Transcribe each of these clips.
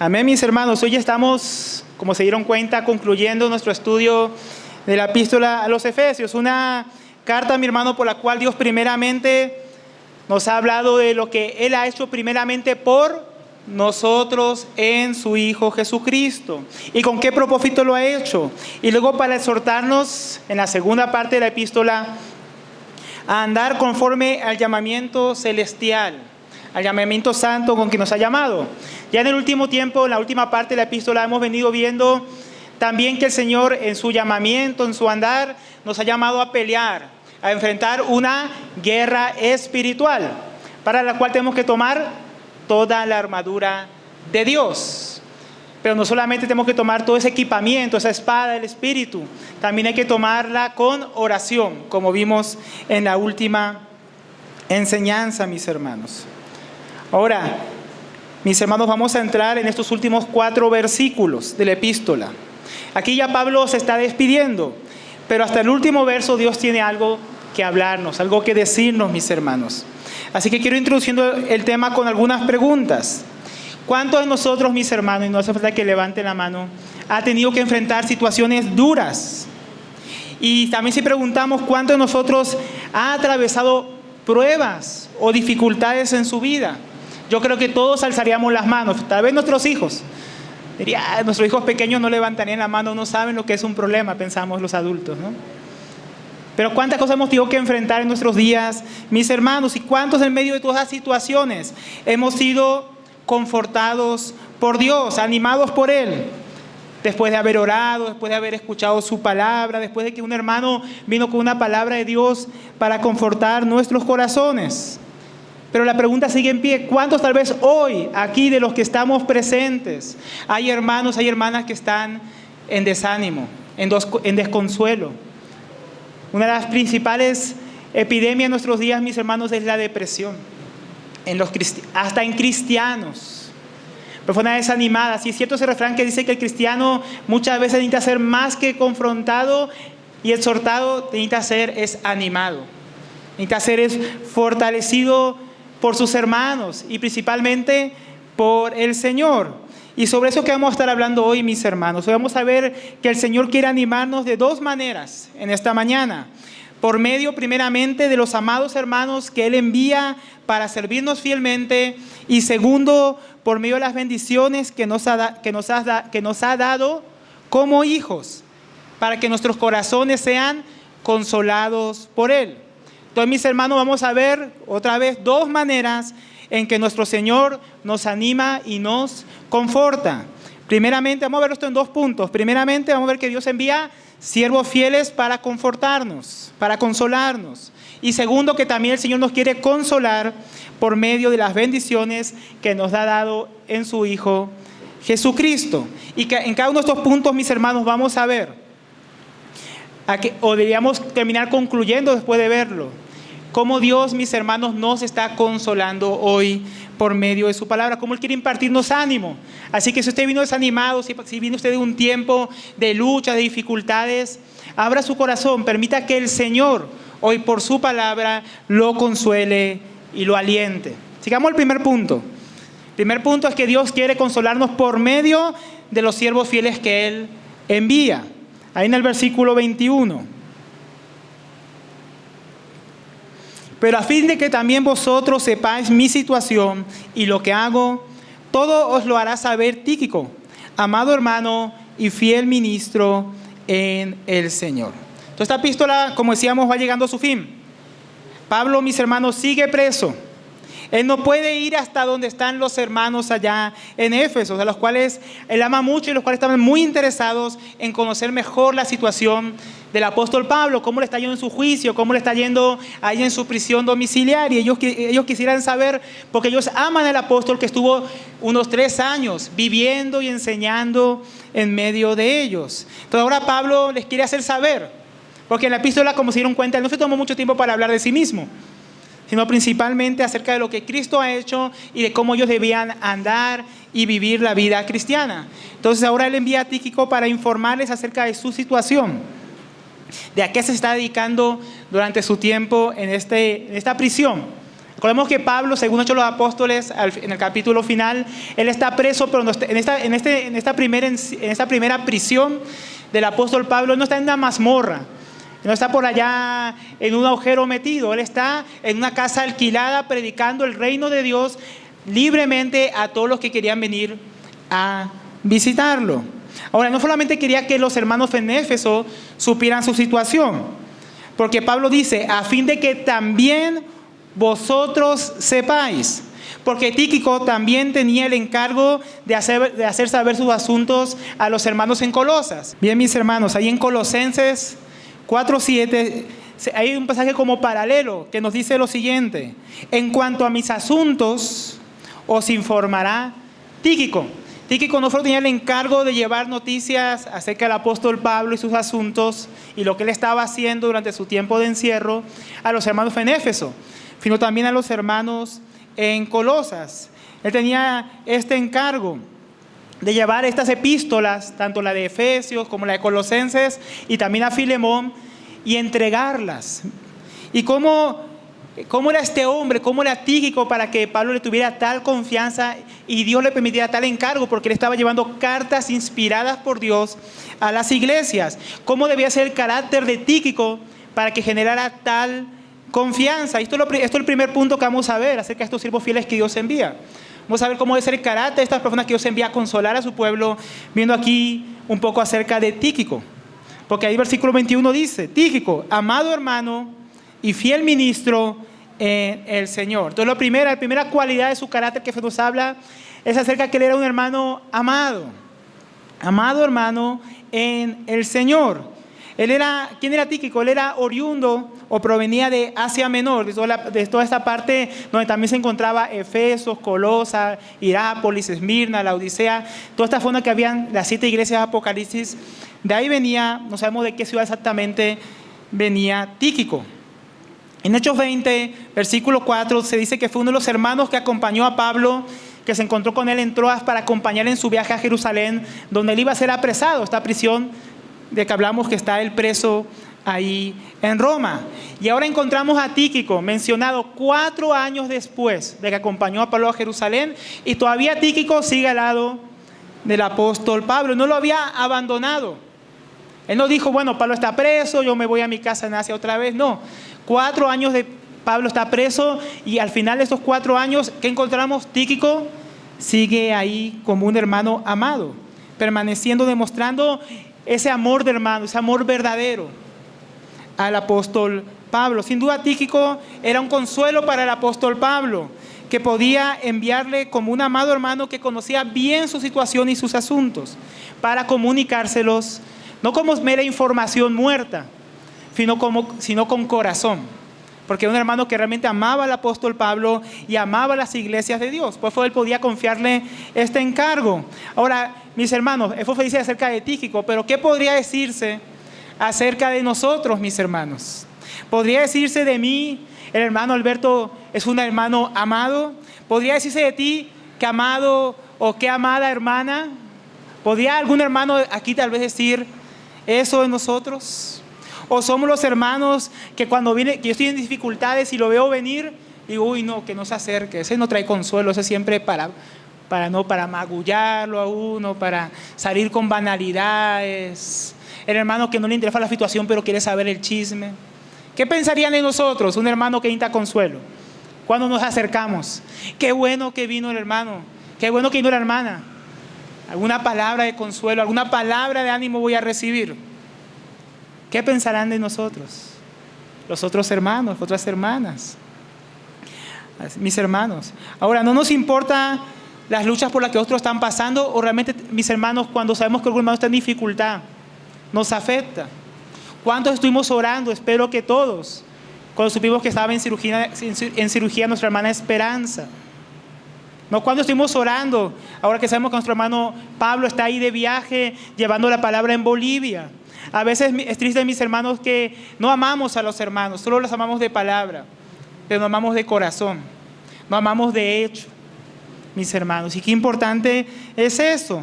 Amén, mis hermanos. Hoy estamos, como se dieron cuenta, concluyendo nuestro estudio de la epístola a los Efesios. Una carta, mi hermano, por la cual Dios primeramente nos ha hablado de lo que Él ha hecho primeramente por nosotros en su Hijo Jesucristo. ¿Y con qué propósito lo ha hecho? Y luego para exhortarnos en la segunda parte de la epístola a andar conforme al llamamiento celestial, al llamamiento santo con que nos ha llamado. Ya en el último tiempo, en la última parte de la epístola, hemos venido viendo también que el Señor en su llamamiento, en su andar, nos ha llamado a pelear, a enfrentar una guerra espiritual, para la cual tenemos que tomar toda la armadura de Dios. Pero no solamente tenemos que tomar todo ese equipamiento, esa espada del Espíritu, también hay que tomarla con oración, como vimos en la última enseñanza, mis hermanos. Ahora, mis hermanos, vamos a entrar en estos últimos 4 versículos de la epístola. Aquí ya Pablo se está despidiendo, pero hasta el último verso Dios tiene algo que hablarnos, algo que decirnos, mis hermanos. Así que quiero introduciendo el tema con algunas preguntas. ¿Cuántos de nosotros, mis hermanos, y no hace falta que levanten la mano, ha tenido que enfrentar situaciones duras? Y también si preguntamos, ¿cuántos de nosotros ha atravesado pruebas o dificultades en su vida? Yo creo que todos alzaríamos las manos, tal vez nuestros hijos. Nuestros hijos pequeños no levantarían la mano, no saben lo que es un problema, pensamos los adultos, ¿no? Pero cuántas cosas hemos tenido que enfrentar en nuestros días, mis hermanos, y cuántos en medio de todas esas situaciones hemos sido confortados por Dios, animados por Él, después de haber orado, después de haber escuchado su palabra, después de que un hermano vino con una palabra de Dios para confortar nuestros corazones. Pero la pregunta sigue en pie: ¿cuántos tal vez hoy, aquí de los que estamos presentes, hay hermanos, hay hermanas que están en desánimo, en desconsuelo? Una de las principales epidemias en nuestros días, mis hermanos, es la depresión. Hasta en cristianos. Personas desanimadas. Y es cierto ese refrán que dice que el cristiano muchas veces necesita ser más que confrontado y exhortado, necesita ser animado. Necesita ser fortalecido por sus hermanos y principalmente por el Señor. Y sobre eso que vamos a estar hablando hoy, mis hermanos. Hoy vamos a ver que el Señor quiere animarnos de 2 maneras en esta mañana. Por medio, primeramente, de los amados hermanos que Él envía para servirnos fielmente. Y segundo, por medio de las bendiciones que nos ha dado como hijos, para que nuestros corazones sean consolados por Él. Entonces, mis hermanos, vamos a ver otra vez 2 maneras en que nuestro Señor nos anima y nos conforta. Primeramente, vamos a ver esto en 2 puntos. Primeramente, vamos a ver que Dios envía siervos fieles para confortarnos, para consolarnos. Y segundo, que también el Señor nos quiere consolar por medio de las bendiciones que nos ha dado en su Hijo Jesucristo. Y que en cada uno de estos puntos, mis hermanos, vamos a ver, o deberíamos terminar concluyendo después de verlo, cómo Dios, mis hermanos, nos está consolando hoy por medio de su palabra, cómo Él quiere impartirnos ánimo. Así que si usted vino desanimado, si vino usted de un tiempo de lucha, de dificultades, abra su corazón, permita que el Señor hoy por su palabra lo consuele y lo aliente. Sigamos al primer punto. El primer punto es que Dios quiere consolarnos por medio de los siervos fieles que Él envía. Ahí en el versículo 21. Pero a fin de que también vosotros sepáis mi situación y lo que hago, todo os lo hará saber Tíquico, amado hermano y fiel ministro en el Señor. Entonces esta epístola, como decíamos, va llegando a su fin. Pablo, mis hermanos, sigue preso. Él no puede ir hasta donde están los hermanos allá en Éfeso, a los cuales él ama mucho y los cuales estaban muy interesados en conocer mejor la situación del apóstol Pablo, cómo le está yendo en su juicio, cómo le está yendo ahí en su prisión domiciliaria. Ellos quisieran saber, porque ellos aman al apóstol que estuvo unos 3 años viviendo y enseñando en medio de ellos. Entonces ahora Pablo les quiere hacer saber, porque en la epístola, como se dieron cuenta, él no se tomó mucho tiempo para hablar de sí mismo, sino principalmente acerca de lo que Cristo ha hecho y de cómo ellos debían andar y vivir la vida cristiana. Entonces ahora él envía a Tíquico para informarles acerca de su situación, de a qué se está dedicando durante su tiempo en esta prisión, Recordemos que Pablo, según Hechos de los Apóstoles, en el capítulo final, él está preso, pero no está, en esta primera prisión del apóstol Pablo, él no está en una mazmorra, no está por allá en un agujero metido, él está en una casa alquilada predicando el reino de Dios libremente a todos los que querían venir a visitarlo. Ahora, no solamente quería que los hermanos en Éfeso supieran su situación, porque Pablo dice, a fin de que también vosotros sepáis, porque Tíquico también tenía el encargo de hacer saber sus asuntos a los hermanos en Colosas. Bien, mis hermanos, ahí en Colosenses 4:7 hay un pasaje como paralelo que nos dice lo siguiente: en cuanto a mis asuntos os informará Tíquico. Tíquico no solo tenía el encargo de llevar noticias acerca del apóstol Pablo y sus asuntos y lo que él estaba haciendo durante su tiempo de encierro a los hermanos en Éfeso, sino también a los hermanos en Colosas. Él tenía este encargo de llevar estas epístolas, tanto la de Efesios como la de Colosenses, y también a Filemón, y entregarlas. ¿Y cómo era este hombre, cómo era Tíquico para que Pablo le tuviera tal confianza y Dios le permitiera tal encargo? Porque él estaba llevando cartas inspiradas por Dios a las iglesias. ¿Cómo debía ser el carácter de Tíquico para que generara tal confianza? Esto es el primer punto que vamos a ver acerca de estos siervos fieles que Dios envía. Vamos a ver cómo debe ser el carácter de estas personas que Dios envía a consolar a su pueblo, viendo aquí un poco acerca de Tíquico. Porque ahí versículo 21 dice: Tíquico, amado hermano y fiel ministro en el Señor. Entonces la primera cualidad de su carácter que se nos habla es acerca de que él era un hermano amado hermano en el Señor. ¿Quién era Tíquico? Él era oriundo o provenía de Asia Menor, de toda esta parte donde también se encontraba Efesos, Colosas, Hierápolis, Esmirna, la Odisea, toda esta zona que habían las 7 iglesias de Apocalipsis. De ahí venía, no sabemos de qué ciudad exactamente venía Tíquico. En Hechos 20, versículo 4, se dice que fue uno de los hermanos que acompañó a Pablo, que se encontró con él en Troas para acompañarle en su viaje a Jerusalén, donde él iba a ser apresado, esta prisión de que hablamos que está él preso ahí en Roma. Y ahora encontramos a Tíquico mencionado 4 años después de que acompañó a Pablo a Jerusalén, y todavía Tíquico sigue al lado del apóstol Pablo, no lo había abandonado. Él no dijo, bueno, Pablo está preso, yo me voy a mi casa en Asia otra vez. No, 4 años de Pablo está preso, y al final de estos 4 años, ¿qué encontramos? Tíquico sigue ahí como un hermano amado, permaneciendo, demostrando ese amor de hermano, ese amor verdadero al apóstol Pablo. Sin duda Tíquico era un consuelo para el apóstol Pablo, que podía enviarle como un amado hermano que conocía bien su situación y sus asuntos, para comunicárselos, no como mera información muerta, sino con corazón, porque era un hermano que realmente amaba al apóstol Pablo y amaba las iglesias de Dios. Por eso él podía confiarle este encargo. Ahora, mis hermanos, eso se dice acerca de Tíquico, pero ¿qué podría decirse acerca de nosotros, mis hermanos? ¿Podría decirse de mí, el hermano Alberto es un hermano amado? ¿Podría decirse de ti que amado o que amada hermana? ¿Podría algún hermano aquí tal vez decir eso de nosotros? ¿O somos los hermanos que cuando que yo estoy en dificultades y lo veo venir, digo, uy, no, que no se acerque, ese no trae consuelo, ese siempre para magullarlo a uno, para salir con banalidades? El hermano que no le interesa la situación pero quiere saber el chisme. ¿Qué pensarían de nosotros un hermano que necesita consuelo cuando nos acercamos? Qué bueno que vino el hermano, qué bueno que vino la hermana. Alguna palabra de consuelo, alguna palabra de ánimo voy a recibir. ¿Qué pensarán de nosotros? Los otros hermanos, otras hermanas, mis hermanos. Ahora, no nos importa las luchas por las que otros están pasando, o realmente, mis hermanos, cuando sabemos que algún hermano está en dificultad, nos afecta. ¿Cuántos estuvimos orando? Espero que todos, cuando supimos que estaba en cirugía nuestra hermana Esperanza. No, cuando estuvimos orando, ahora que sabemos que nuestro hermano Pablo está ahí de viaje, llevando la palabra en Bolivia. A veces es triste, mis hermanos, que no amamos a los hermanos, solo los amamos de palabra, pero no amamos de corazón, no amamos de hecho, mis hermanos. Y qué importante es eso.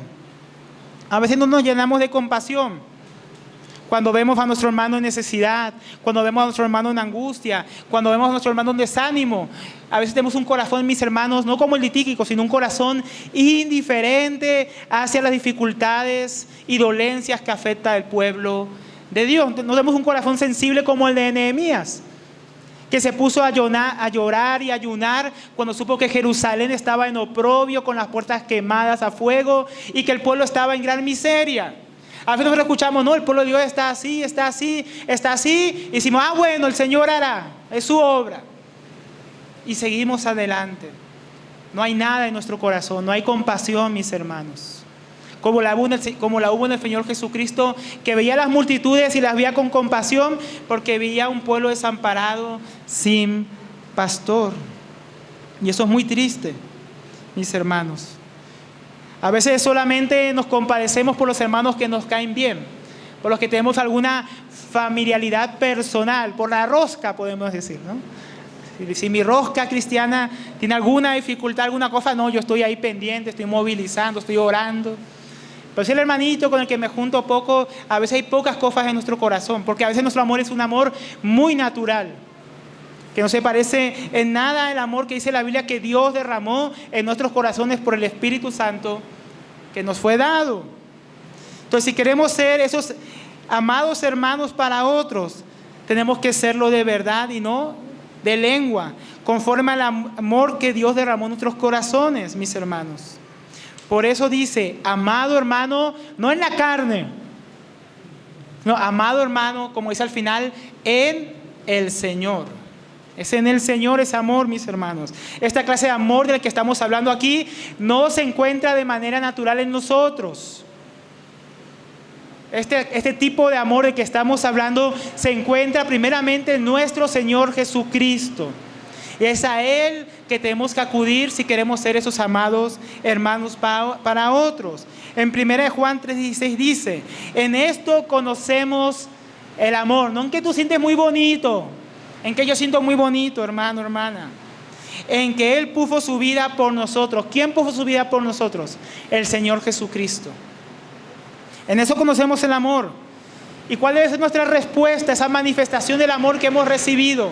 A veces no nos llenamos de compasión Cuando vemos a nuestro hermano en necesidad, cuando vemos a nuestro hermano en angustia, cuando vemos a nuestro hermano en desánimo. A veces tenemos un corazón, mis hermanos, no como el de Tíquico, sino un corazón indiferente hacia las dificultades y dolencias que afecta al pueblo de Dios. No tenemos un corazón sensible como el de Nehemías, que se puso a llorar y ayunar cuando supo que Jerusalén estaba en oprobio, con las puertas quemadas a fuego, y que el pueblo estaba en gran miseria. A veces nosotros escuchamos, no, el pueblo de Dios está así, está así, está así. Y decimos, bueno, el Señor hará, es su obra. Y seguimos adelante. No hay nada en nuestro corazón, no hay compasión, mis hermanos. Como la hubo en el Señor Jesucristo, que veía las multitudes y las veía con compasión, porque veía un pueblo desamparado, sin pastor. Y eso es muy triste, mis hermanos. A veces solamente nos compadecemos por los hermanos que nos caen bien, por los que tenemos alguna familiaridad personal, por la rosca podemos decir, ¿no? Si mi rosca cristiana tiene alguna dificultad, alguna cosa, no, yo estoy ahí pendiente, estoy movilizando, estoy orando. Pero si el hermanito con el que me junto poco, a veces hay pocas cosas en nuestro corazón, porque a veces nuestro amor es un amor muy natural, que no se parece en nada al amor que dice la Biblia que Dios derramó en nuestros corazones por el Espíritu Santo que nos fue dado. Entonces, si queremos ser esos amados hermanos para otros, tenemos que serlo de verdad y no de lengua, conforme al amor que Dios derramó en nuestros corazones, mis hermanos. Por eso dice, amado hermano, no en la carne, no, amado hermano, como dice al final, en el Señor. Es en el Señor ese amor, mis hermanos. Esta clase de amor del que estamos hablando aquí no se encuentra de manera natural en nosotros. Este tipo de amor del que estamos hablando se encuentra primeramente en nuestro Señor Jesucristo. Y es a Él que tenemos que acudir si queremos ser esos amados hermanos para otros. En 1 Juan 3:16 dice, en esto conocemos el amor. No en que tú sientes muy bonito, en que yo siento muy bonito, hermano, hermana. En que Él puso su vida por nosotros. ¿Quién puso su vida por nosotros? El Señor Jesucristo. En eso conocemos el amor. ¿Y cuál debe ser nuestra respuesta a esa manifestación del amor que hemos recibido?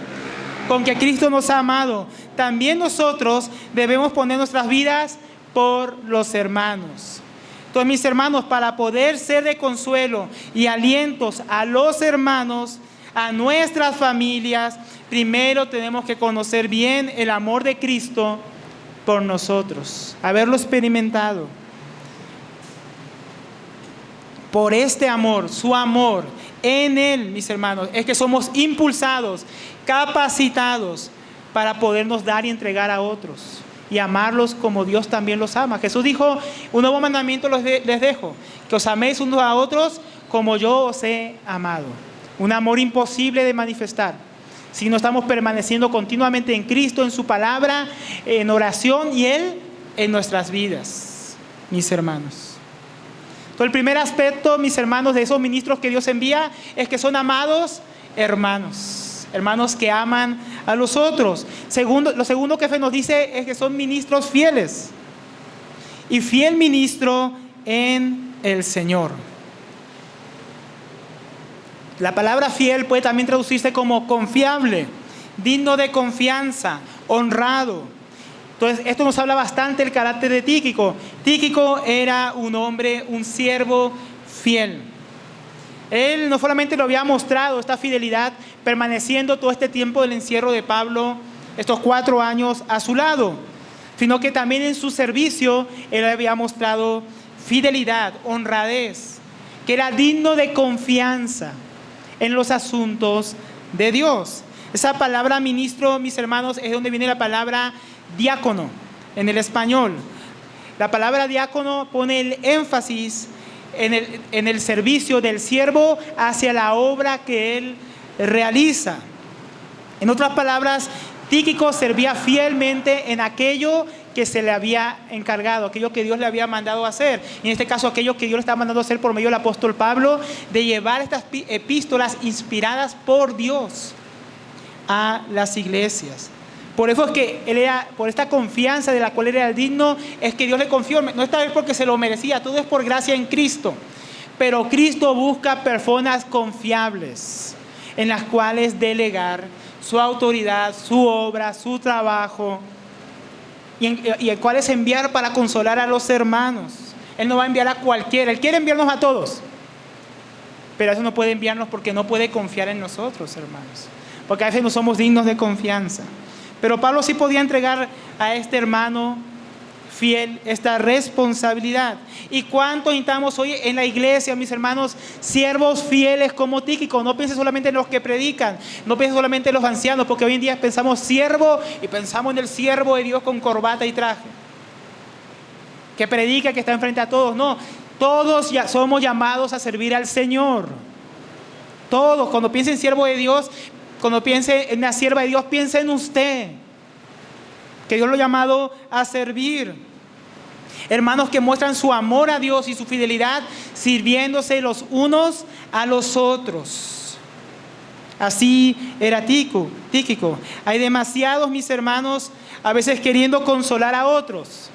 Con que Cristo nos ha amado. También nosotros debemos poner nuestras vidas por los hermanos. Entonces, mis hermanos, para poder ser de consuelo y alientos a los hermanos, a nuestras familias, primero tenemos que conocer bien el amor de Cristo por nosotros, haberlo experimentado. Por este amor, su amor, en Él, mis hermanos, es que somos impulsados, capacitados para podernos dar y entregar a otros y amarlos como Dios también los ama. Jesús dijo, un nuevo mandamiento les dejo, que os améis unos a otros como yo os he amado. Un amor imposible de manifestar si no estamos permaneciendo continuamente en Cristo, en su palabra, en oración y Él en nuestras vidas, mis hermanos. Entonces, el primer aspecto, mis hermanos, de esos ministros que Dios envía es que son amados hermanos, hermanos que aman a los otros. Lo segundo que nos dice es que son ministros fieles y fiel ministro en el Señor. La palabra fiel puede también traducirse como confiable, digno de confianza, honrado. Entonces, esto nos habla bastante del carácter de Tíquico. Tíquico era un hombre, un siervo fiel. Él no solamente lo había mostrado esta fidelidad, permaneciendo todo este tiempo del encierro de Pablo, estos 4 años a su lado, sino que también en su servicio él había mostrado fidelidad, honradez, que era digno de confianza en los asuntos de Dios. Esa palabra ministro, mis hermanos, es donde viene la palabra diácono en el español. La palabra diácono pone el énfasis en el servicio del siervo hacia la obra que él realiza. En otras palabras, Tíquico servía fielmente en aquello que se le había encargado, aquello que Dios le había mandado a hacer. Y en este caso, aquello que Dios le estaba mandando a hacer por medio del apóstol Pablo, de llevar estas epístolas inspiradas por Dios a las iglesias. Por eso es que él era, por esta confianza de la cual era digno, es que Dios le confió. No esta vez porque se lo merecía, todo es por gracia en Cristo. Pero Cristo busca personas confiables en las cuales delegar su autoridad, su obra, su trabajo y el cual es enviar para consolar a los hermanos. Él no va a enviar a cualquiera, Él quiere enviarnos a todos, pero eso no puede enviarnos porque no puede confiar en nosotros, hermanos, porque a veces no somos dignos de confianza. Pero Pablo sí podía entregar a este hermano fiel esta responsabilidad. ¿Y cuánto necesitamos hoy en la iglesia, mis hermanos, siervos fieles como Tíquico? No piensen solamente en los que predican, no piensen solamente en los ancianos, porque hoy en día pensamos siervo y pensamos en el siervo de Dios con corbata y traje, que predica, que está enfrente a todos. No, todos ya somos llamados a servir al Señor. Todos, cuando piensen en siervo de Dios, cuando piense en una sierva de Dios, piense en usted, que Dios lo ha llamado a servir. Hermanos que muestran su amor a Dios y su fidelidad, sirviéndose los unos a los otros. Así era Tíquico. Hay demasiados, mis hermanos, a veces queriendo consolar a otros,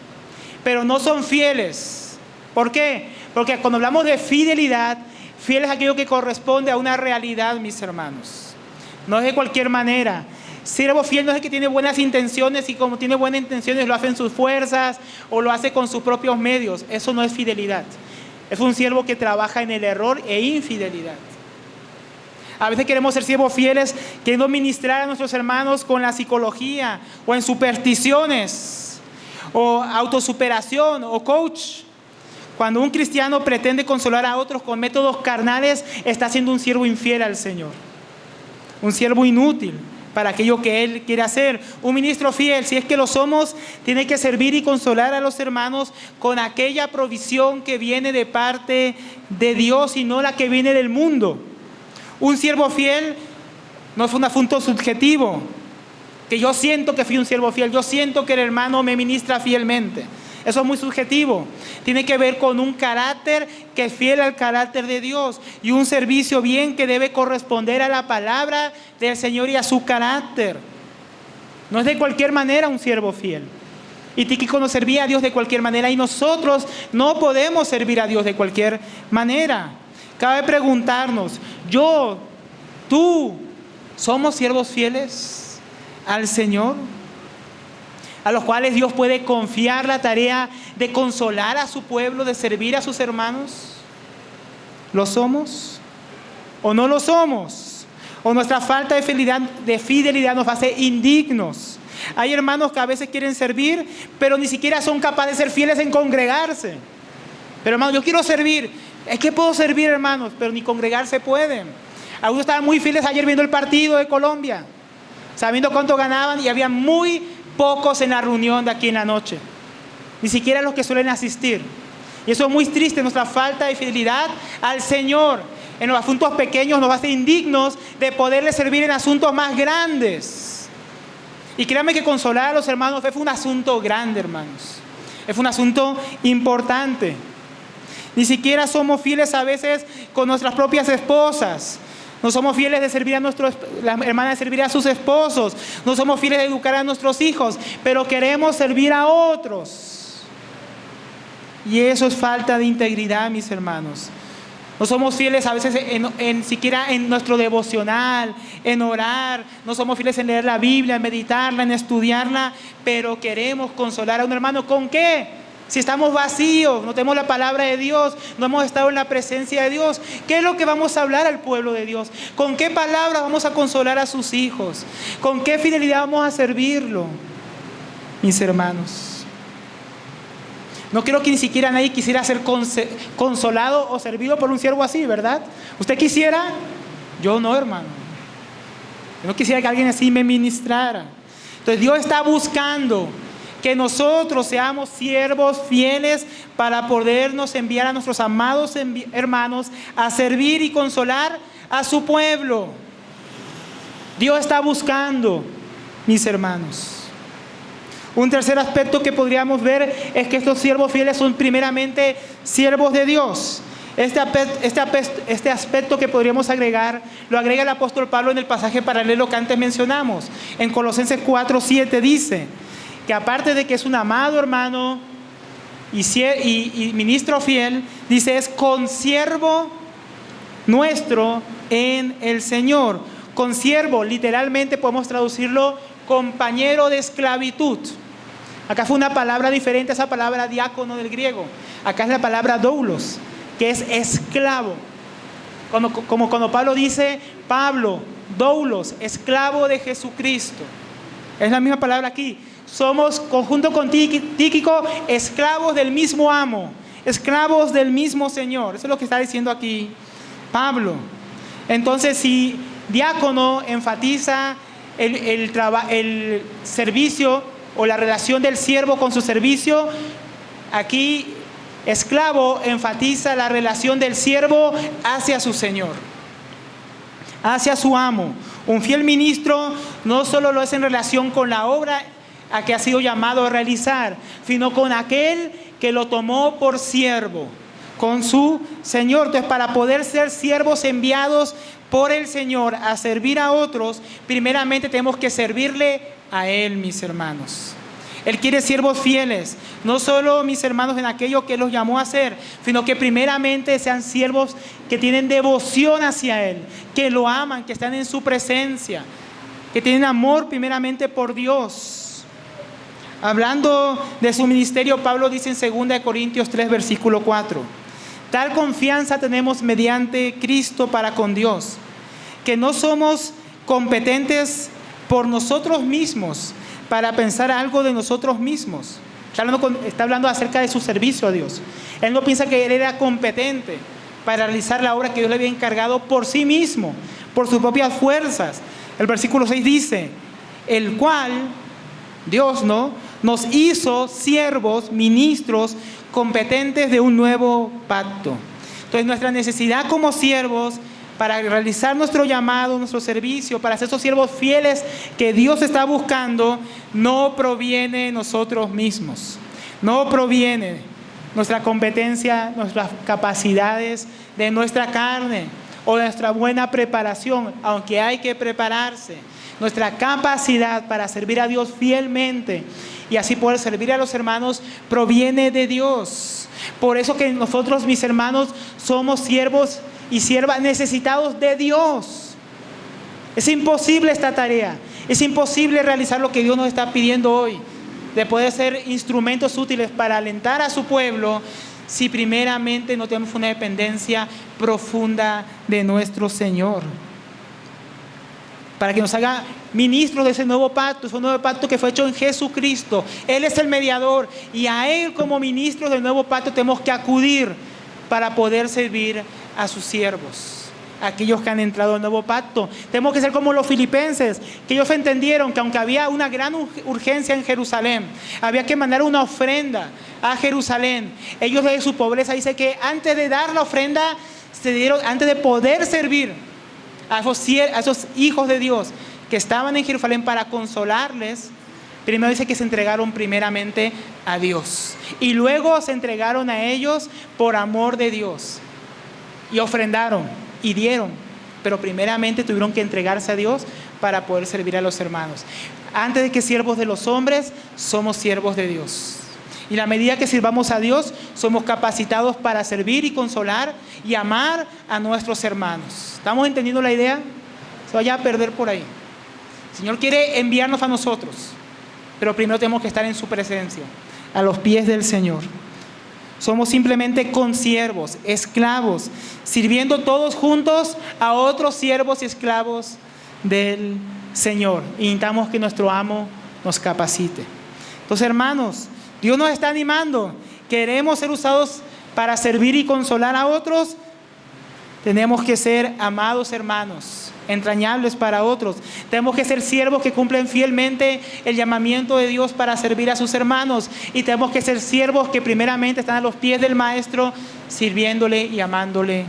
pero no son fieles. ¿Por qué? Porque cuando hablamos de fidelidad, fiel es aquello que corresponde a una realidad, mis hermanos. No es de cualquier manera. Siervo fiel no es el que tiene buenas intenciones y como tiene buenas intenciones lo hace en sus fuerzas o lo hace con sus propios medios. Eso no es fidelidad. Es un siervo que trabaja en el error e infidelidad. A veces queremos ser siervos fieles queriendo ministrar a nuestros hermanos con la psicología o en supersticiones o autosuperación o coach. Cuando un cristiano pretende consolar a otros con métodos carnales, está siendo un siervo infiel al Señor. Un siervo inútil para aquello que Él quiere hacer. Un ministro fiel, si es que lo somos, tiene que servir y consolar a los hermanos con aquella provisión que viene de parte de Dios y no la que viene del mundo. Un siervo fiel no es un asunto subjetivo, que yo siento que fui un siervo fiel, yo siento que el hermano me ministra fielmente. Eso es muy subjetivo. Tiene que ver con un carácter que es fiel al carácter de Dios y un servicio bien que debe corresponder a la palabra del Señor y a su carácter. No es de cualquier manera un siervo fiel. Y Tíquico no servía a Dios de cualquier manera y nosotros no podemos servir a Dios de cualquier manera. Cabe preguntarnos, tú, ¿somos siervos fieles al Señor? A los cuales Dios puede confiar la tarea de consolar a su pueblo, de servir a sus hermanos. ¿Lo somos o no lo somos? ¿O nuestra falta de fidelidad nos hace indignos? Hay hermanos que a veces quieren servir, pero ni siquiera son capaces de ser fieles en congregarse. Pero hermano, yo quiero servir. Es que puedo servir, hermanos, pero ni congregarse pueden. Algunos estaban muy fieles ayer viendo el partido de Colombia, sabiendo cuánto ganaban, y había muy pocos en la reunión de aquí en la noche, ni siquiera los que suelen asistir. Y eso es muy triste, nuestra falta de fidelidad al Señor en los asuntos pequeños nos hace indignos de poderle servir en asuntos más grandes. Y créanme que consolar a los hermanos es un asunto grande, hermanos, es un asunto importante. Ni siquiera somos fieles a veces con nuestras propias esposas. No somos fieles de servir a las hermanas, de servir a sus esposos. No somos fieles de educar a nuestros hijos, pero queremos servir a otros. Y eso es falta de integridad, mis hermanos. No somos fieles a veces siquiera en nuestro devocional, en orar. No somos fieles en leer la Biblia, en meditarla, en estudiarla, pero queremos consolar a un hermano. ¿Con qué? Si estamos vacíos, no tenemos la palabra de Dios, no hemos estado en la presencia de Dios, ¿qué es lo que vamos a hablar al pueblo de Dios? ¿Con qué palabras vamos a consolar a sus hijos? ¿Con qué fidelidad vamos a servirlo? Mis hermanos, no creo que ni siquiera nadie quisiera ser consolado o servido por un siervo así, ¿verdad? ¿Usted quisiera? Yo no, hermano. Yo no quisiera que alguien así me ministrara. Entonces Dios está buscando que nosotros seamos siervos fieles para podernos enviar a nuestros amados hermanos a servir y consolar a su pueblo. Dios está buscando, mis hermanos. Un tercer aspecto que podríamos ver es que estos siervos fieles son primeramente siervos de Dios. Este aspecto que podríamos agregar, lo agrega el apóstol Pablo en el pasaje paralelo que antes mencionamos. En Colosenses 4:7 dice que aparte de que es un amado hermano, y ministro fiel, dice, es consiervo nuestro en el Señor. Consiervo, literalmente podemos traducirlo compañero de esclavitud. Acá fue una palabra diferente a esa palabra diácono del griego. Acá es la palabra doulos, que es esclavo. Como cuando Pablo dice, Pablo, doulos, esclavo de Jesucristo. Es la misma palabra aquí. Somos, conjunto con Tíquico, esclavos del mismo amo, esclavos del mismo Señor. Eso es lo que está diciendo aquí Pablo. Entonces, si diácono enfatiza el servicio o la relación del siervo con su servicio, aquí esclavo enfatiza la relación del siervo hacia su Señor, hacia su amo. Un fiel ministro no solo lo es en relación con la obra a que ha sido llamado a realizar, sino con aquel que lo tomó por siervo, con su Señor. Entonces, para poder ser siervos enviados por el Señor a servir a otros, primeramente tenemos que servirle a Él, mis hermanos. Él quiere siervos fieles, no solo, mis hermanos, en aquello que Él los llamó a hacer, sino que primeramente sean siervos que tienen devoción hacia Él, que lo aman, que están en su presencia, que tienen amor primeramente por Dios. Hablando de su ministerio, Pablo dice en 2 Corintios 3, versículo 4, tal confianza tenemos mediante Cristo para con Dios, que no somos competentes por nosotros mismos para pensar algo de nosotros mismos. Está hablando acerca de su servicio a Dios. Él no piensa que él era competente para realizar la obra que Dios le había encargado por sí mismo, por sus propias fuerzas. El versículo 6 dice, el cual, Dios, nos hizo siervos, ministros, competentes de un nuevo pacto. Entonces, nuestra necesidad como siervos para realizar nuestro llamado, nuestro servicio, para ser esos siervos fieles que Dios está buscando, no proviene de nosotros mismos. No proviene nuestra competencia, nuestras capacidades, de nuestra carne o de nuestra buena preparación, aunque hay que prepararse. Nuestra capacidad para servir a Dios fielmente y así poder servir a los hermanos proviene de Dios. Por eso que nosotros, mis hermanos, somos siervos y siervas necesitados de Dios. Es imposible esta tarea. Es imposible realizar lo que Dios nos está pidiendo hoy, de poder ser instrumentos útiles para alentar a su pueblo, si primeramente no tenemos una dependencia profunda de nuestro Señor, para que nos haga ministros de ese nuevo pacto que fue hecho en Jesucristo. Él es el mediador y a Él como ministros del nuevo pacto tenemos que acudir para poder servir a sus siervos, aquellos que han entrado al nuevo pacto. Tenemos que ser como los filipenses, que ellos entendieron que aunque había una gran urgencia en Jerusalén, había que mandar una ofrenda a Jerusalén. Ellos de su pobreza dice que antes de dar la ofrenda, antes de poder servir a esos hijos de Dios que estaban en Jerusalén para consolarles, primero dice que se entregaron primeramente a Dios y luego se entregaron a ellos por amor de Dios y ofrendaron y dieron, pero primeramente tuvieron que entregarse a Dios para poder servir a los hermanos. Antes de que siervos de los hombres, somos siervos de Dios. Y a la medida que sirvamos a Dios, somos capacitados para servir y consolar y amar a nuestros hermanos. ¿Estamos entendiendo la idea? Se vaya a perder por ahí. El Señor quiere enviarnos a nosotros, pero primero tenemos que estar en su presencia, a los pies del Señor. Somos simplemente consiervos, esclavos, sirviendo todos juntos a otros siervos y esclavos del Señor. Y necesitamos que nuestro amo nos capacite. Entonces, hermanos, Dios nos está animando. Queremos ser usados para servir y consolar a otros. Tenemos que ser amados hermanos, entrañables para otros. Tenemos que ser siervos que cumplen fielmente el llamamiento de Dios para servir a sus hermanos. Y tenemos que ser siervos que primeramente están a los pies del Maestro, sirviéndole y amándole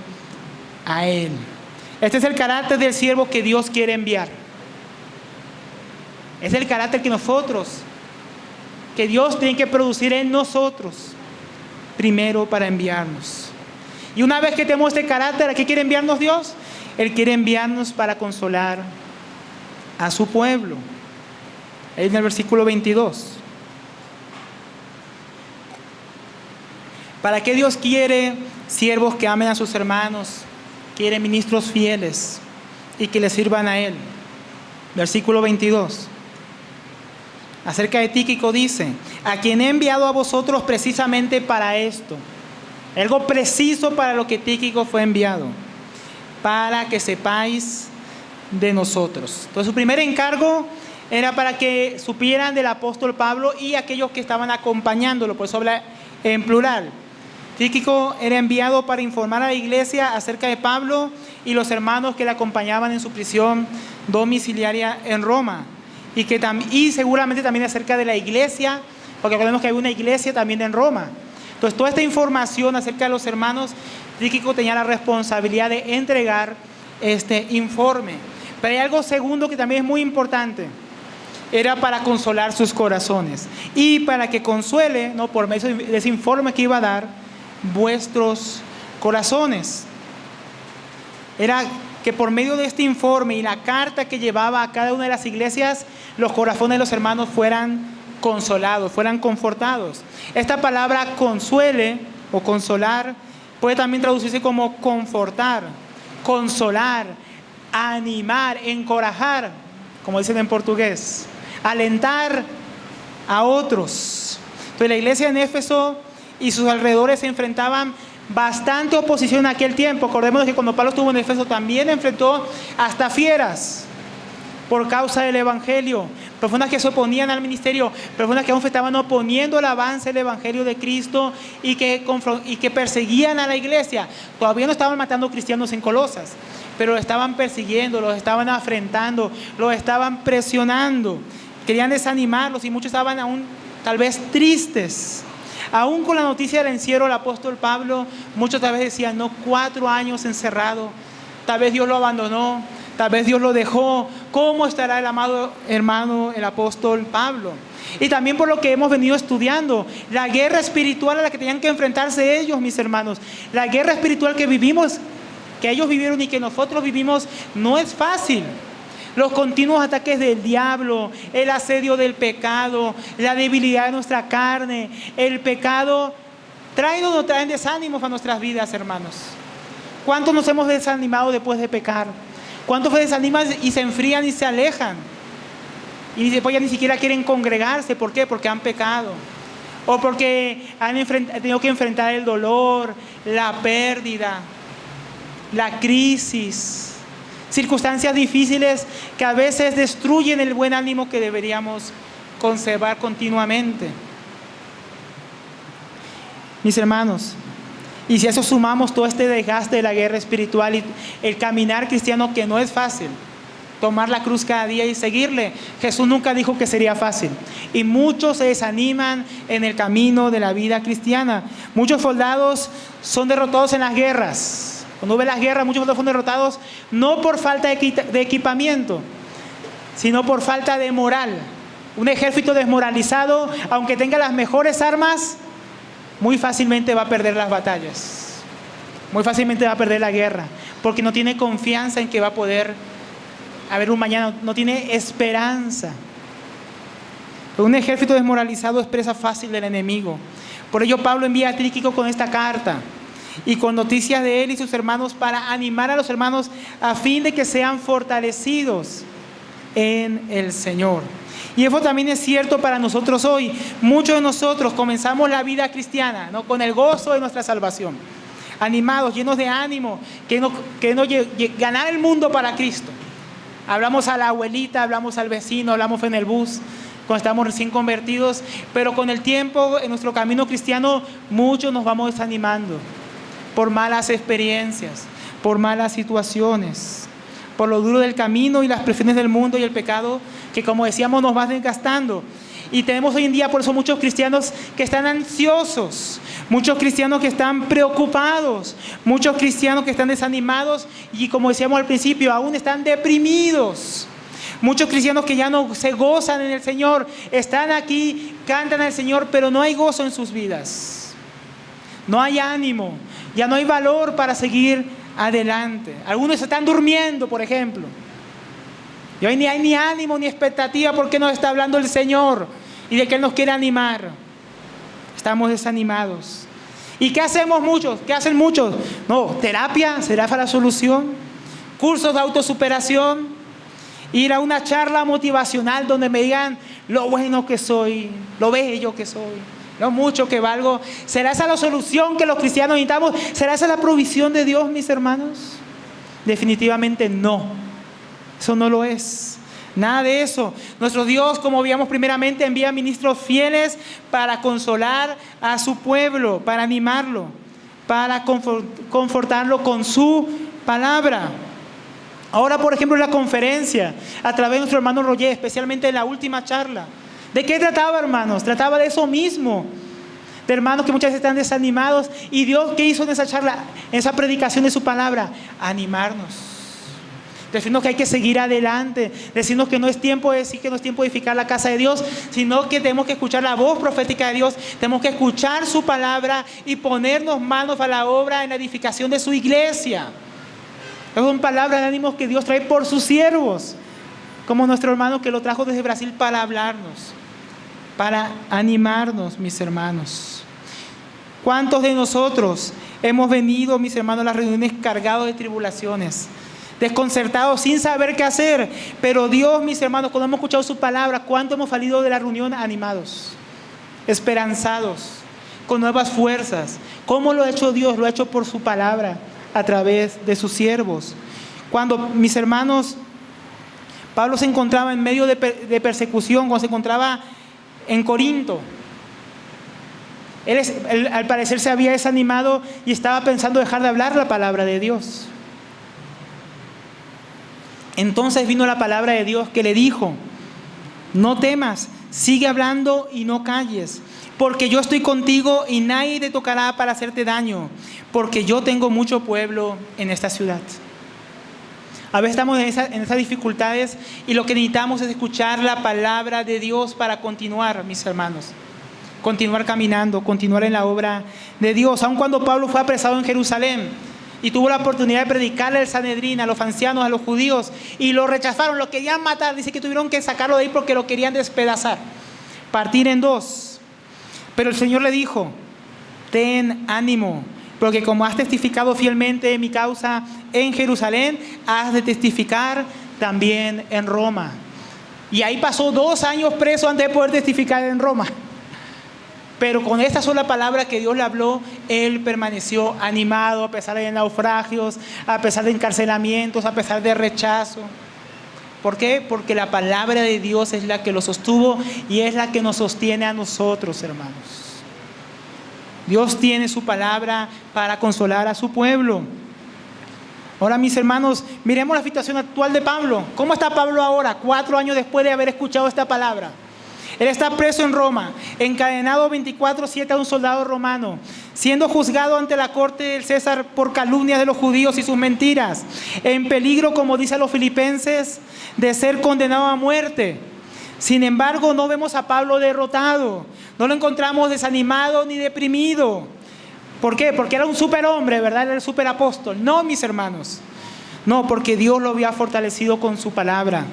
a Él. Este es el carácter del siervo que Dios quiere enviar. Es el carácter que Dios tiene que producir en nosotros primero para enviarnos. Y una vez que tenemos este carácter, ¿a qué quiere enviarnos Dios? Él quiere enviarnos para consolar a su pueblo. Ahí en el versículo 22. ¿Para qué Dios quiere siervos que amen a sus hermanos? Quiere ministros fieles y que le sirvan a Él. Versículo 22. Acerca de Tíquico dice: a quien he enviado a vosotros precisamente para esto. Algo preciso para lo que Tíquico fue enviado. Para que sepáis de nosotros. Entonces su primer encargo era para que supieran del apóstol Pablo y aquellos que estaban acompañándolo. Por eso habla en plural. Tíquico era enviado para informar a la iglesia acerca de Pablo y los hermanos que le acompañaban en su prisión domiciliaria en Roma. Y seguramente también acerca de la iglesia, porque recordemos que había una iglesia también en Roma. Entonces toda esta información acerca de los hermanos, Tíquico tenía la responsabilidad de entregar este informe. Pero hay algo segundo que también es muy importante. Era para consolar sus corazones. Y para que consuele, ¿no?, por medio de ese informe que iba a dar, vuestros corazones. Era que por medio de este informe y la carta que llevaba a cada una de las iglesias, los corazones de los hermanos fueran consolados, fueran confortados. Esta palabra consuele o consolar puede también traducirse como confortar, consolar, animar, encorajar, como dicen en portugués, alentar a otros. Entonces la iglesia en Éfeso y sus alrededores se enfrentaban bastante oposición en aquel tiempo. Acordémonos que cuando Pablo estuvo en Éfeso también enfrentó hasta fieras por causa del evangelio, personas que se oponían al ministerio, personas que aún estaban oponiendo el avance del evangelio de Cristo y que perseguían a la iglesia. Todavía no estaban matando cristianos en Colosas, pero lo estaban persiguiendo, los estaban afrentando, los estaban presionando, querían desanimarlos y muchos estaban aún tal vez tristes. Aún con la noticia del encierro del apóstol Pablo, muchos tal vez decían: no, 4 años encerrado, tal vez Dios lo abandonó, tal vez Dios lo dejó. ¿Cómo estará el amado hermano, el apóstol Pablo? Y también por lo que hemos venido estudiando, la guerra espiritual a la que tenían que enfrentarse ellos, mis hermanos, la guerra espiritual que vivimos, que ellos vivieron y que nosotros vivimos, no es fácil. Los continuos ataques del diablo, el asedio del pecado, la debilidad de nuestra carne, el pecado, ¿traen o no traen desánimos a nuestras vidas, hermanos? ¿Cuántos nos hemos desanimado después de pecar? ¿Cuántos se desaniman y se enfrían y se alejan? Y después ya ni siquiera quieren congregarse. ¿Por qué? Porque han pecado. O porque han tenido que enfrentar el dolor, la pérdida, la crisis. Circunstancias difíciles que a veces destruyen el buen ánimo que deberíamos conservar continuamente. Mis hermanos, y si a eso sumamos todo este desgaste de la guerra espiritual y el caminar cristiano, que no es fácil, tomar la cruz cada día y seguirle. Jesús nunca dijo que sería fácil. Y muchos se desaniman en el camino de la vida cristiana. Muchos soldados son derrotados en las guerras. Cuando ve las guerras, muchos soldados son derrotados no por falta de equipamiento, sino por falta de moral. Un ejército desmoralizado, aunque tenga las mejores armas, muy fácilmente va a perder las batallas. Muy fácilmente va a perder la guerra, porque no tiene confianza en que va a poder haber un mañana, no tiene esperanza. Un ejército desmoralizado es presa fácil del enemigo. Por ello Pablo envía a Tíquico con esta carta y con noticias de él y sus hermanos para animar a los hermanos a fin de que sean fortalecidos en el Señor. Y eso también es cierto para nosotros hoy. Muchos de nosotros comenzamos la vida cristiana, ¿no?, con el gozo de nuestra salvación, animados, llenos de ánimo, queriendo ganar el mundo para Cristo. Hablamos a la abuelita, hablamos al vecino, hablamos en el bus cuando estamos recién convertidos, pero con el tiempo en nuestro camino cristiano muchos nos vamos desanimando por malas experiencias, por malas situaciones, por lo duro del camino y las presiones del mundo y el pecado que, como decíamos, nos van desgastando. Y tenemos hoy en día por eso muchos cristianos que están ansiosos, muchos cristianos que están preocupados, muchos cristianos que están desanimados y, como decíamos al principio, aún están deprimidos. Muchos cristianos que ya no se gozan en el Señor, están aquí, cantan al Señor, pero no hay gozo en sus vidas. No hay ánimo, ya no hay valor para seguir adelante. Algunos están durmiendo, por ejemplo. Y hoy ni hay ni ánimo ni expectativa porque nos está hablando el Señor y de que Él nos quiere animar. Estamos desanimados. ¿Y qué hacemos muchos? ¿Qué hacen muchos? No, terapia será la solución. Cursos de autosuperación. Ir a una charla motivacional donde me digan lo bueno que soy, lo bello que soy, lo mucho que valgo. ¿Será esa la solución que los cristianos necesitamos? ¿Será esa la provisión de Dios, mis hermanos? Definitivamente no. Eso no lo es. Nada de eso. Nuestro Dios, como veíamos primeramente, envía ministros fieles para consolar a su pueblo, para animarlo, para confortarlo con su palabra. Ahora, por ejemplo, en la conferencia, a través de nuestro hermano Roger, especialmente en la última charla. ¿De qué trataba, hermanos? Trataba de eso mismo. De hermanos que muchas veces están desanimados. ¿Y Dios qué hizo en esa charla, en esa predicación de su palabra? Animarnos. Decirnos que hay que seguir adelante. Decirnos que no es tiempo de decir que no es tiempo de edificar la casa de Dios, sino que tenemos que escuchar la voz profética de Dios. Tenemos que escuchar su palabra y ponernos manos a la obra en la edificación de su iglesia. Es una palabra de ánimo que Dios trae por sus siervos, como nuestro hermano que lo trajo desde Brasil para hablarnos, para animarnos, mis hermanos. ¿Cuántos de nosotros hemos venido, mis hermanos, a las reuniones cargados de tribulaciones, desconcertados, sin saber qué hacer? Pero Dios, mis hermanos, cuando hemos escuchado su palabra, ¿cuánto hemos salido de la reunión animados, esperanzados, con nuevas fuerzas? ¿Cómo lo ha hecho Dios? Lo ha hecho por su palabra, a través de sus siervos. Cuando, mis hermanos, Pablo se encontraba en medio de persecución, cuando se encontraba en Corinto, él al parecer se había desanimado y estaba pensando dejar de hablar la palabra de Dios. Entonces vino la palabra de Dios que le dijo: no temas, sigue hablando y no calles, porque yo estoy contigo y nadie te tocará para hacerte daño, porque yo tengo mucho pueblo en esta ciudad. A veces estamos en esas dificultades y lo que necesitamos es escuchar la palabra de Dios para continuar, mis hermanos. Continuar caminando, continuar en la obra de Dios. Aun cuando Pablo fue apresado en Jerusalén y tuvo la oportunidad de predicarle al Sanedrín, a los ancianos, a los judíos, y lo rechazaron, lo querían matar. Dice que tuvieron que sacarlo de ahí porque lo querían despedazar, partir en dos. Pero el Señor le dijo: ten ánimo, porque como has testificado fielmente de mi causa en Jerusalén, has de testificar también en Roma. Y ahí pasó 2 años preso antes de poder testificar en Roma. Pero con esta sola palabra que Dios le habló, él permaneció animado a pesar de naufragios, a pesar de encarcelamientos, a pesar de rechazo. ¿Por qué? Porque la palabra de Dios es la que lo sostuvo y es la que nos sostiene a nosotros, hermanos. Dios tiene su palabra para consolar a su pueblo. Ahora, mis hermanos, miremos la situación actual de Pablo. ¿Cómo está Pablo ahora, 4 años después de haber escuchado esta palabra? Él está preso en Roma, encadenado 24/7 a un soldado romano, siendo juzgado ante la corte del César por calumnias de los judíos y sus mentiras, en peligro, como dice a los filipenses, de ser condenado a muerte. Sin embargo, no vemos a Pablo derrotado, no lo encontramos desanimado ni deprimido. ¿Por qué? Porque era un superhombre, ¿verdad? Era el superapóstol. No, mis hermanos. No, porque Dios lo había fortalecido con su palabra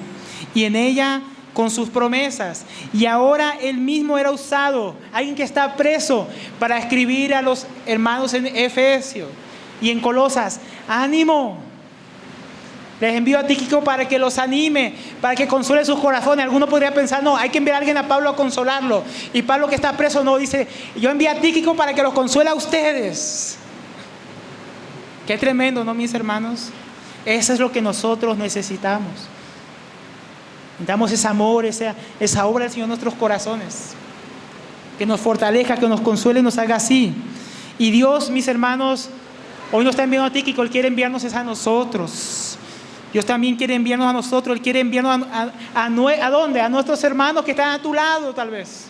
y en ella con sus promesas. Y ahora él mismo era usado, alguien que está preso, para escribir a los hermanos en Efesios y en Colosas: ánimo. Les envío a Tíquico para que los anime, para que consuele sus corazones. Alguno podría pensar: no, hay que enviar a alguien a Pablo a consolarlo. Y Pablo, que está preso, no, dice: yo envío a Tíquico para que los consuele a ustedes. Qué tremendo, ¿no, mis hermanos? Eso es lo que nosotros necesitamos. Necesitamos ese amor, esa obra del Señor en nuestros corazones, que nos fortalezca, que nos consuele y nos haga así. Y Dios, mis hermanos, hoy nos está enviando a Tíquico. Él quiere enviarnos a nosotros. Dios también quiere enviarnos a nosotros. Él quiere enviarnos ¿a dónde? A nuestros hermanos que están a tu lado, tal vez,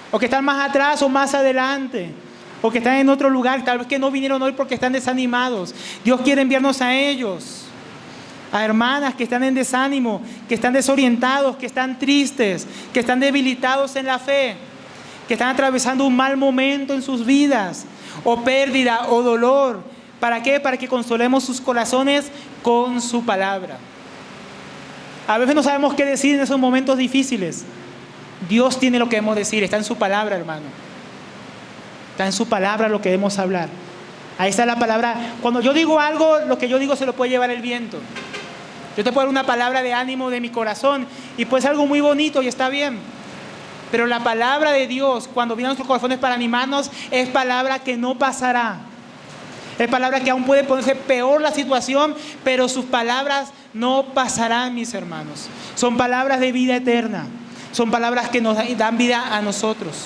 o que están más atrás o más adelante, o que están en otro lugar, tal vez que no vinieron hoy porque están desanimados. Dios quiere enviarnos a ellos, a hermanas que están en desánimo, que están desorientados, que están tristes, que están debilitados en la fe, que están atravesando un mal momento en sus vidas, o pérdida o dolor. ¿Para qué? Para que consolemos sus corazones con su palabra. A veces no sabemos qué decir en esos momentos difíciles. Dios tiene lo que debemos decir, está en su palabra, hermano. está en su palabra lo que debemos hablar. Ahí está la palabra. Cuando yo digo algo, lo que yo digo se lo puede llevar el viento. Yo te puedo dar una palabra de ánimo de mi corazón y puede ser algo muy bonito y está bien. Pero la palabra de Dios, cuando viene a nuestros corazones para animarnos, es palabra que no pasará. Es palabra que aún puede ponerse peor la situación, pero sus palabras no pasarán, mis hermanos. Son palabras de vida eterna. Son palabras que nos dan vida a nosotros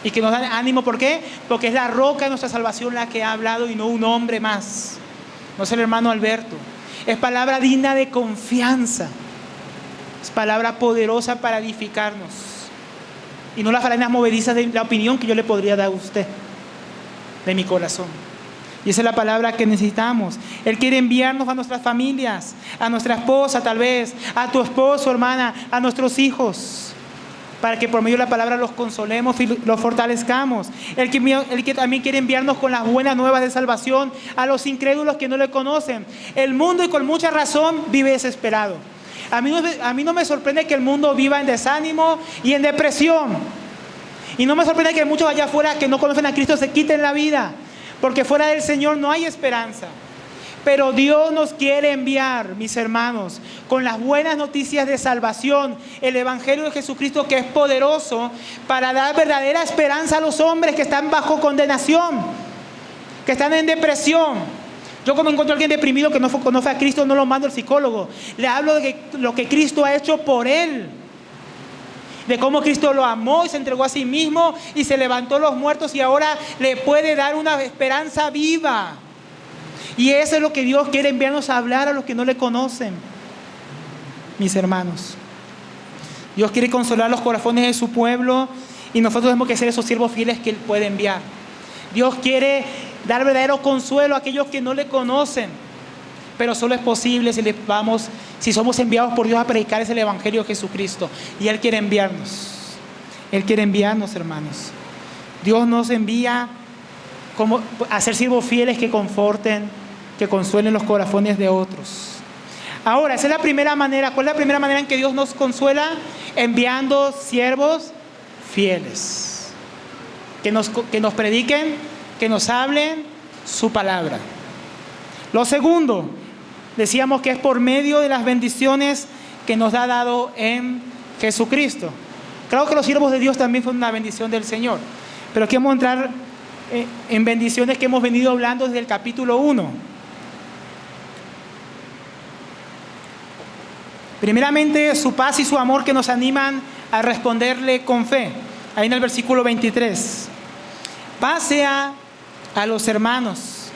y que nos dan ánimo. ¿Por qué? Porque es la roca de nuestra salvación la que ha hablado y no un hombre más. No es el hermano Alberto. Es palabra digna de confianza. Es palabra poderosa para edificarnos. Y no las arenas movedizas de la opinión que yo le podría dar a usted, de mi corazón. Y esa es la palabra que necesitamos. Él quiere enviarnos a nuestras familias, a nuestra esposa tal vez, a tu esposo, hermana, a nuestros hijos, para que por medio de la palabra los consolemos y los fortalezcamos. Él que también quiere enviarnos con las buenas nuevas de salvación a los incrédulos que no le conocen. El mundo, y con mucha razón, vive desesperado. A mí no me sorprende que el mundo viva en desánimo y en depresión. Y no me sorprende que muchos allá afuera que no conocen a Cristo se quiten la vida, porque fuera del Señor no hay esperanza. Pero Dios nos quiere enviar, mis hermanos, con las buenas noticias de salvación, el Evangelio de Jesucristo, que es poderoso para dar verdadera esperanza a los hombres que están bajo condenación, que están en depresión. Yo cuando encuentro a alguien deprimido que no conoce a Cristo, no lo mando al psicólogo. Le hablo de lo que Cristo ha hecho por él, de cómo Cristo lo amó y se entregó a sí mismo y se levantó los muertos y ahora le puede dar una esperanza viva. Y eso es lo que Dios quiere enviarnos a hablar a los que no le conocen, mis hermanos. Dios quiere consolar los corazones de su pueblo y nosotros tenemos que ser esos siervos fieles que Él puede enviar. Dios quiere dar verdadero consuelo a aquellos que no le conocen, pero solo es posible si somos enviados por Dios a predicar el Evangelio de Jesucristo. Y Él quiere enviarnos. Él quiere enviarnos, hermanos. Dios nos envía como a ser siervos fieles que conforten, que consuelen los corazones de otros. Ahora, esa es la primera manera. ¿Cuál es la primera manera en que Dios nos consuela? Enviando siervos fieles. Que nos prediquen, que nos hablen su palabra. Lo segundo, decíamos que es por medio de las bendiciones que nos ha dado en Jesucristo. Claro que los siervos de Dios también fueron una bendición del Señor. Pero aquí vamos a entrar en bendiciones que hemos venido hablando desde el capítulo 1. Primeramente, su paz y su amor que nos animan a responderle con fe. Ahí en el versículo 23. Paz sea a los hermanos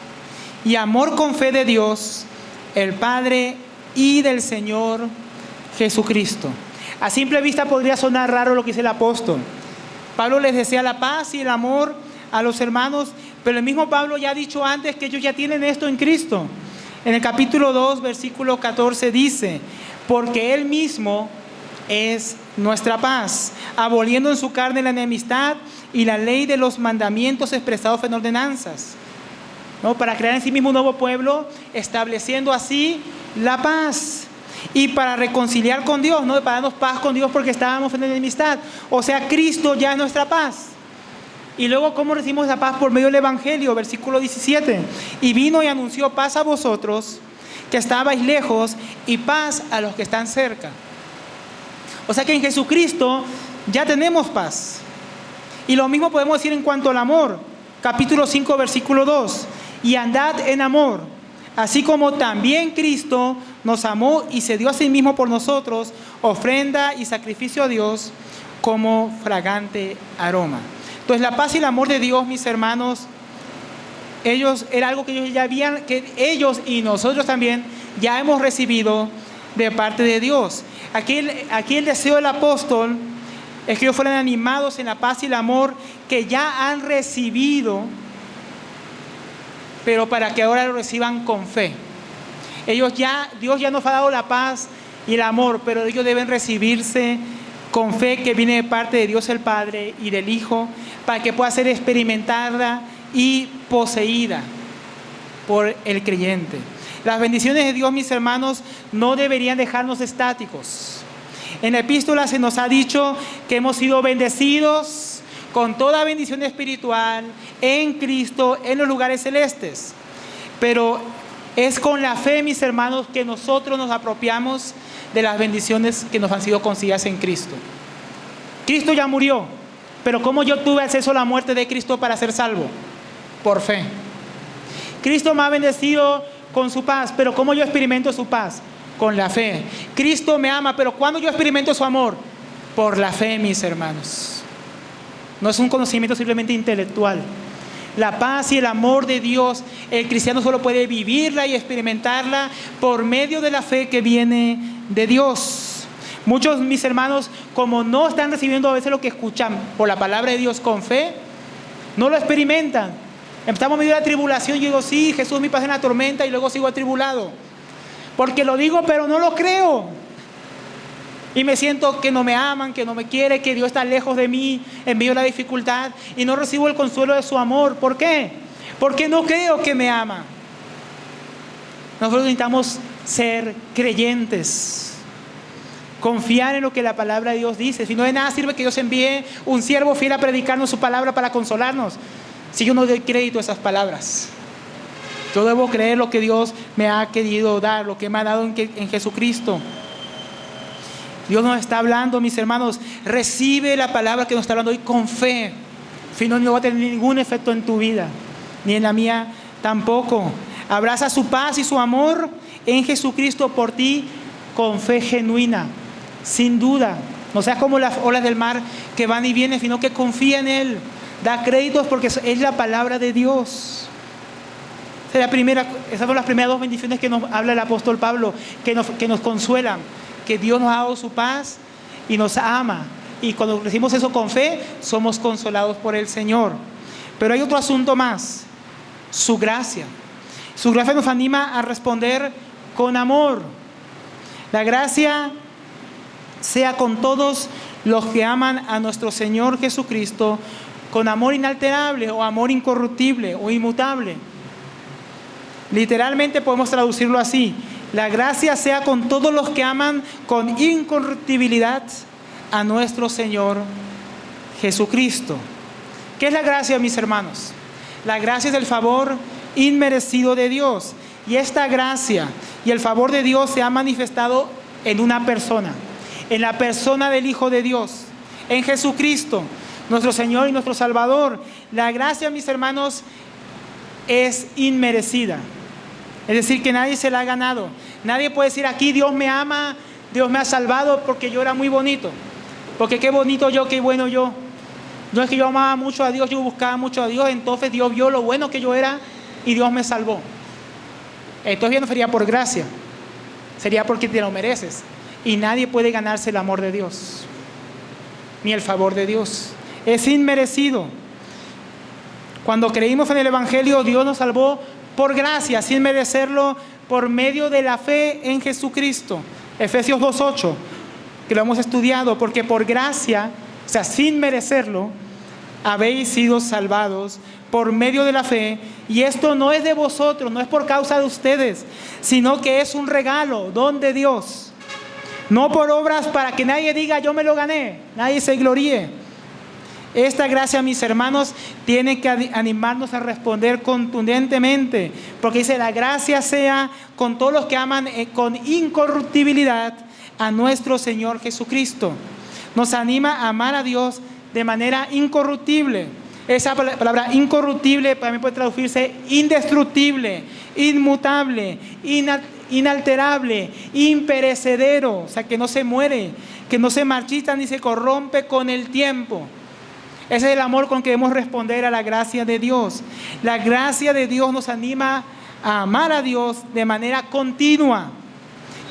y amor con fe de Dios, el Padre y del Señor Jesucristo. A simple vista podría sonar raro lo que dice el apóstol. Pablo les desea la paz y el amor a los hermanos, pero el mismo Pablo ya ha dicho antes que ellos ya tienen esto en Cristo. En el capítulo 2, versículo 14 dice: porque Él mismo es nuestra paz, aboliendo en su carne la enemistad y la ley de los mandamientos expresados en ordenanzas, ¿no? Para crear en sí mismo un nuevo pueblo, estableciendo así la paz. Y para reconciliar con Dios, ¿no? Para darnos paz con Dios porque estábamos en enemistad. O sea, Cristo ya es nuestra paz. Y luego, ¿cómo recibimos la paz? Por medio del Evangelio, versículo 17. Y vino y anunció paz a vosotros que estabais lejos y paz a los que están cerca. O sea que en Jesucristo ya tenemos paz. Y lo mismo podemos decir en cuanto al amor. Capítulo 5, versículo 2. Y andad en amor, así como también Cristo nos amó y se dio a sí mismo por nosotros, ofrenda y sacrificio a Dios como fragante aroma. Entonces la paz y el amor de Dios, mis hermanos, era algo que ellos ya habían, que ellos y nosotros también ya hemos recibido de parte de Dios. Aquí el deseo del apóstol es que ellos fueran animados en la paz y el amor que ya han recibido, pero para que ahora lo reciban con fe. Dios ya nos ha dado la paz y el amor, pero ellos deben recibirse con fe que viene de parte de Dios el Padre y del Hijo, para que pueda ser experimentada y poseída por el creyente. Las bendiciones de Dios, mis hermanos, no deberían dejarnos estáticos. En la epístola se nos ha dicho que hemos sido bendecidos con toda bendición espiritual en Cristo en los lugares celestes. Pero es con la fe, mis hermanos, que nosotros nos apropiamos de las bendiciones que nos han sido concedidas en Cristo. Cristo ya murió, pero ¿cómo yo tuve acceso a la muerte de Cristo para ser salvo? Por fe. Cristo me ha bendecido con su paz, pero ¿cómo yo experimento su paz? Con la fe. Cristo me ama, pero ¿cuándo yo experimento su amor? Por la fe, mis hermanos. No es un conocimiento simplemente intelectual. La paz y el amor de Dios, el cristiano solo puede vivirla y experimentarla por medio de la fe que viene de Dios. Muchos, mis hermanos, como no están recibiendo a veces lo que escuchan por la palabra de Dios con fe, no lo experimentan. Estamos en medio de la tribulación y yo digo, sí, Jesús mi paz en la tormenta, y luego sigo atribulado. Porque lo digo, pero no lo creo. Y me siento que no me aman, que no me quiere, que Dios está lejos de mí en medio de la dificultad y no recibo el consuelo de su amor. ¿Por qué? Porque no creo que me ama. Nosotros necesitamos ser creyentes, confiar en lo que la palabra de Dios dice. Si no de nada sirve que Dios envíe un siervo fiel a predicarnos su palabra para consolarnos, si yo no doy crédito a esas palabras. Yo debo creer lo que Dios me ha querido dar, lo que me ha dado en Jesucristo. Dios nos está hablando, mis hermanos. Recibe la palabra que nos está hablando hoy con fe. Si no, no va a tener ningún efecto en tu vida, ni en la mía tampoco. Abraza su paz y su amor en Jesucristo por ti con fe genuina, sin duda. No seas como las olas del mar que van y vienen, sino que confía en Él. Da créditos porque es la palabra de Dios. Esas son las primeras dos bendiciones que nos habla el apóstol Pablo, que nos consuelan. Que Dios nos ha dado su paz y nos ama. Y cuando recibimos eso con fe, somos consolados por el Señor. Pero hay otro asunto más: su gracia. Su gracia nos anima a responder con amor. La gracia sea con todos los que aman a nuestro Señor Jesucristo con amor inalterable o amor incorruptible o inmutable. Literalmente podemos traducirlo así: la gracia sea con todos los que aman con incorruptibilidad a nuestro Señor Jesucristo. ¿Qué es la gracia, mis hermanos? La gracia es el favor inmerecido de Dios. Y esta gracia y el favor de Dios se ha manifestado en una persona, en la persona del Hijo de Dios, en Jesucristo, nuestro Señor y nuestro Salvador. La gracia, mis hermanos, es inmerecida. Es decir, que nadie se la ha ganado. Nadie puede decir aquí Dios me ama, Dios me ha salvado porque yo era muy bonito. Porque qué bonito yo, qué bueno yo. No es que yo amaba mucho a Dios, yo buscaba mucho a Dios, entonces Dios vio lo bueno que yo era y Dios me salvó. Entonces ya no sería por gracia, sería porque te lo mereces. Y nadie puede ganarse el amor de Dios, ni el favor de Dios. Es inmerecido. Cuando creímos en el Evangelio, Dios nos salvó por gracia, sin merecerlo, por medio de la fe en Jesucristo. Efesios 2:8, que lo hemos estudiado, porque por gracia, o sea, sin merecerlo, habéis sido salvados por medio de la fe, y esto no es de vosotros, no es por causa de ustedes, sino que es un regalo, don de Dios, no por obras para que nadie diga yo me lo gané, nadie se gloríe. Esta gracia, mis hermanos, tiene que animarnos a responder contundentemente, porque dice: la gracia sea con todos los que aman con incorruptibilidad a nuestro Señor Jesucristo. Nos anima a amar a Dios de manera incorruptible. Esa palabra incorruptible también puede traducirse indestructible, inmutable, inalterable, imperecedero, o sea, que no se muere, que no se marchita ni se corrompe con el tiempo. Ese es el amor con que debemos responder a la gracia de Dios. La gracia de Dios nos anima a amar a Dios de manera continua,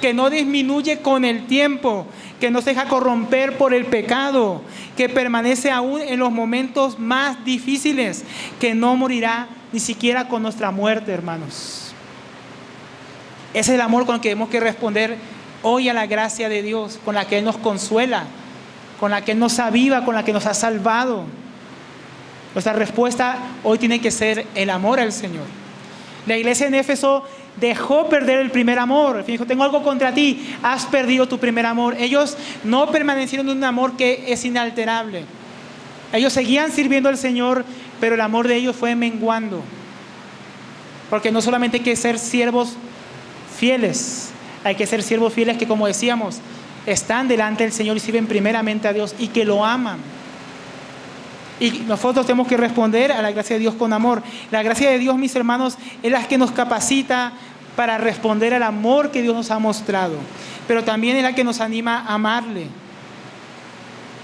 que no disminuye con el tiempo, que no se deja corromper por el pecado, que permanece aún en los momentos más difíciles, que no morirá ni siquiera con nuestra muerte, hermanos. Ese es el amor con el que debemos que responder hoy a la gracia de Dios, con la que Él nos consuela, con la que Él nos aviva, con la que nos ha salvado. Nuestra respuesta hoy tiene que ser el amor al Señor. La iglesia en Éfeso dejó perder el primer amor. Dijo: tengo algo contra ti, has perdido tu primer amor. Ellos no permanecieron en un amor que es inalterable. Ellos seguían sirviendo al Señor, pero el amor de ellos fue menguando. Porque no solamente hay que ser siervos fieles, hay que ser siervos fieles que, como decíamos, están delante del Señor y sirven primeramente a Dios y que lo aman. Y nosotros tenemos que responder a la gracia de Dios con amor. La gracia de Dios, mis hermanos, es la que nos capacita para responder al amor que Dios nos ha mostrado, pero también es la que nos anima a amarle.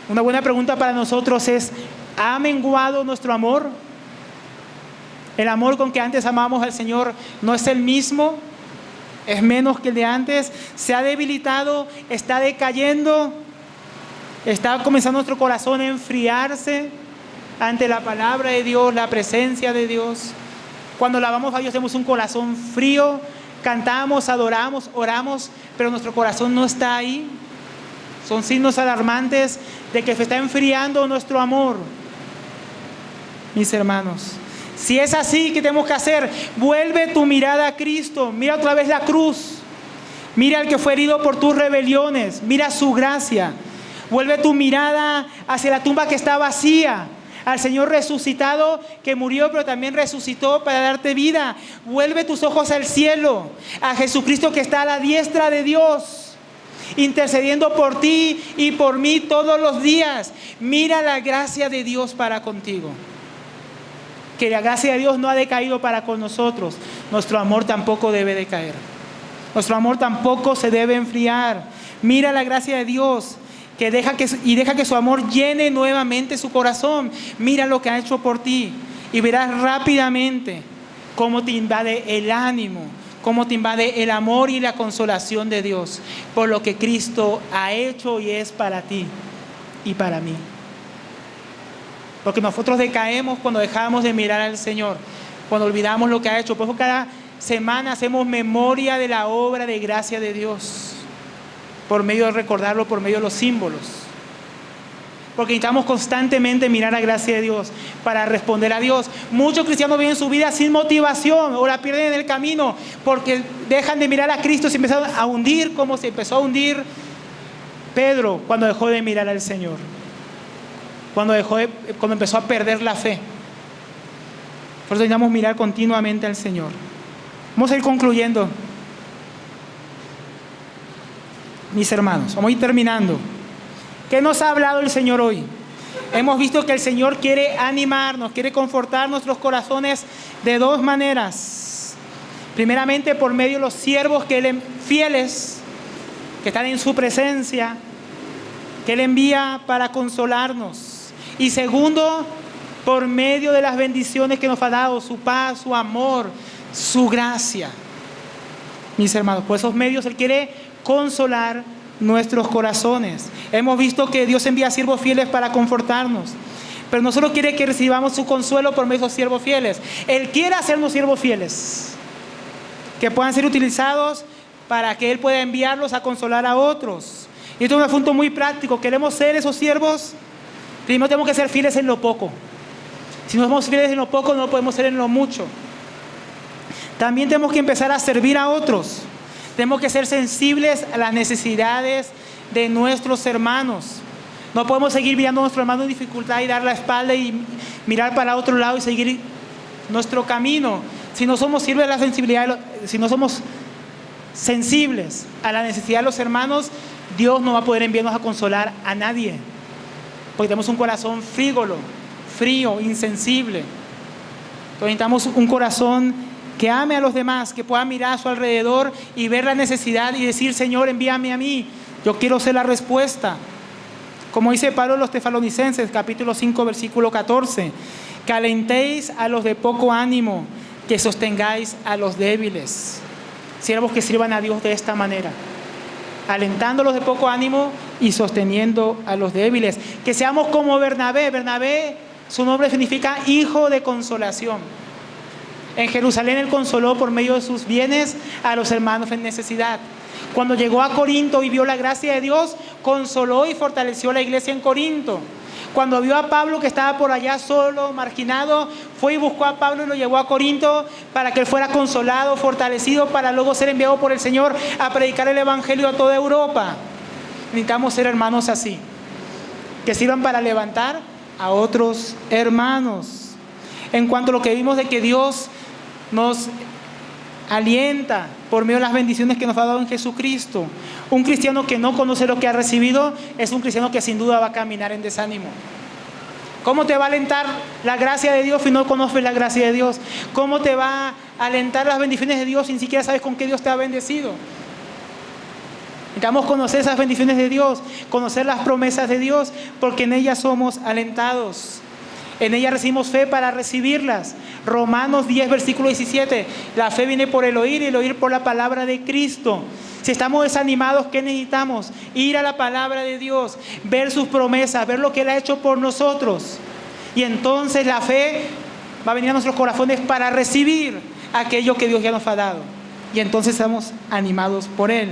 Una buena pregunta para nosotros es: ¿ha menguado nuestro amor? ¿El amor con que antes amábamos al Señor no es el mismo? ¿Es menos que el de antes? ¿Se ha debilitado? ¿Está decayendo? ¿Está comenzando nuestro corazón a enfriarse ante la palabra de Dios, la presencia de Dios? Cuando alabamos a Dios tenemos un corazón frío, cantamos, adoramos, oramos, pero nuestro corazón no está ahí. Son signos alarmantes de que se está enfriando nuestro amor, mis hermanos. Si es así, ¿qué tenemos que hacer? Vuelve tu mirada a Cristo, mira otra vez la cruz, mira al que fue herido por tus rebeliones, mira su gracia. Vuelve tu mirada hacia la tumba que está vacía, al Señor resucitado que murió pero también resucitó para darte vida. Vuelve tus ojos al cielo, a Jesucristo que está a la diestra de Dios, intercediendo por ti y por mí todos los días. Mira la gracia de Dios para contigo. Que la gracia de Dios no ha decaído para con nosotros. Nuestro amor tampoco debe decaer. Nuestro amor tampoco se debe enfriar. Mira la gracia de Dios que deja que su amor llene nuevamente su corazón. Mira lo que ha hecho por ti y verás rápidamente cómo te invade el ánimo, cómo te invade el amor y la consolación de Dios por lo que Cristo ha hecho y es para ti y para mí. Porque nosotros decaemos cuando dejamos de mirar al Señor, cuando olvidamos lo que ha hecho. Por eso cada semana hacemos memoria de la obra de gracia de Dios, por medio de recordarlo, por medio de los símbolos. Porque necesitamos constantemente mirar la gracia de Dios para responder a Dios. Muchos cristianos viven su vida sin motivación o la pierden en el camino porque dejan de mirar a Cristo y se empiezan a hundir como se empezó a hundir Pedro cuando dejó de mirar al Señor. Cuando empezó a perder la fe. Por eso necesitamos mirar continuamente al Señor. Vamos a ir concluyendo, mis hermanos. Vamos a ir terminando. ¿Qué nos ha hablado el Señor hoy? Hemos visto que el Señor quiere animarnos, quiere confortar nuestros corazones de dos maneras. Primeramente, por medio de los siervos que Él, fieles, que están en su presencia, que Él envía para consolarnos. Y segundo, por medio de las bendiciones que nos ha dado, su paz, su amor, su gracia. Mis hermanos, por esos medios Él quiere consolar nuestros corazones. Hemos visto que Dios envía siervos fieles para confortarnos, pero no solo quiere que recibamos su consuelo por medio de esos siervos fieles. Él quiere hacernos siervos fieles, que puedan ser utilizados para que Él pueda enviarlos a consolar a otros. Y esto es un asunto muy práctico. ¿Queremos ser esos siervos? Primero tenemos que ser fieles en lo poco. Si no somos fieles en lo poco, no podemos ser en lo mucho. También tenemos que empezar a servir a otros. Tenemos que ser sensibles a las necesidades de nuestros hermanos. No podemos seguir mirando a nuestro hermano en dificultad y dar la espalda y mirar para otro lado y seguir nuestro camino. Si no somos sensibles a la sensibilidad, si no somos sensibles a la necesidad de los hermanos, Dios no va a poder enviarnos a consolar a nadie. Porque tenemos un corazón frívolo, frío, insensible. Entonces necesitamos un corazón que ame a los demás, que pueda mirar a su alrededor y ver la necesidad y decir: Señor, envíame a mí, yo quiero ser la respuesta. Como dice Pablo a los Tesalonicenses, capítulo 5, versículo 14: que alentéis a los de poco ánimo, que sostengáis a los débiles. Siervos que sirvan a Dios de esta manera, alentando a los de poco ánimo y sosteniendo a los débiles. Que seamos como Bernabé. Bernabé, su nombre significa hijo de consolación. En Jerusalén Él consoló por medio de sus bienes a los hermanos en necesidad. Cuando llegó a Corinto y vio la gracia de Dios, consoló y fortaleció la iglesia en Corinto. Cuando vio a Pablo que estaba por allá solo, marginado, fue y buscó a Pablo y lo llevó a Corinto para que él fuera consolado, fortalecido, para luego ser enviado por el Señor a predicar el evangelio a toda Europa. Necesitamos ser hermanos así, que sirvan para levantar, a otros hermanos. En cuanto a lo que vimos de que Dios nos alienta por medio de las bendiciones que nos ha dado en Jesucristo. Un cristiano que no conoce lo que ha recibido es un cristiano que sin duda va a caminar en desánimo. ¿Cómo te va a alentar la gracia de Dios si no conoces la gracia de Dios? ¿Cómo te va a alentar las bendiciones de Dios si ni siquiera sabes con qué Dios te ha bendecido? Necesitamos conocer esas bendiciones de Dios, conocer las promesas de Dios, porque en ellas somos alentados. En ellas recibimos fe para recibirlas. Romanos 10, versículo 17. La fe viene por el oír y el oír por la palabra de Cristo. Si estamos desanimados, ¿qué necesitamos? Ir a la palabra de Dios, ver sus promesas, ver lo que Él ha hecho por nosotros. Y entonces la fe va a venir a nuestros corazones para recibir aquello que Dios ya nos ha dado. Y entonces estamos animados por Él.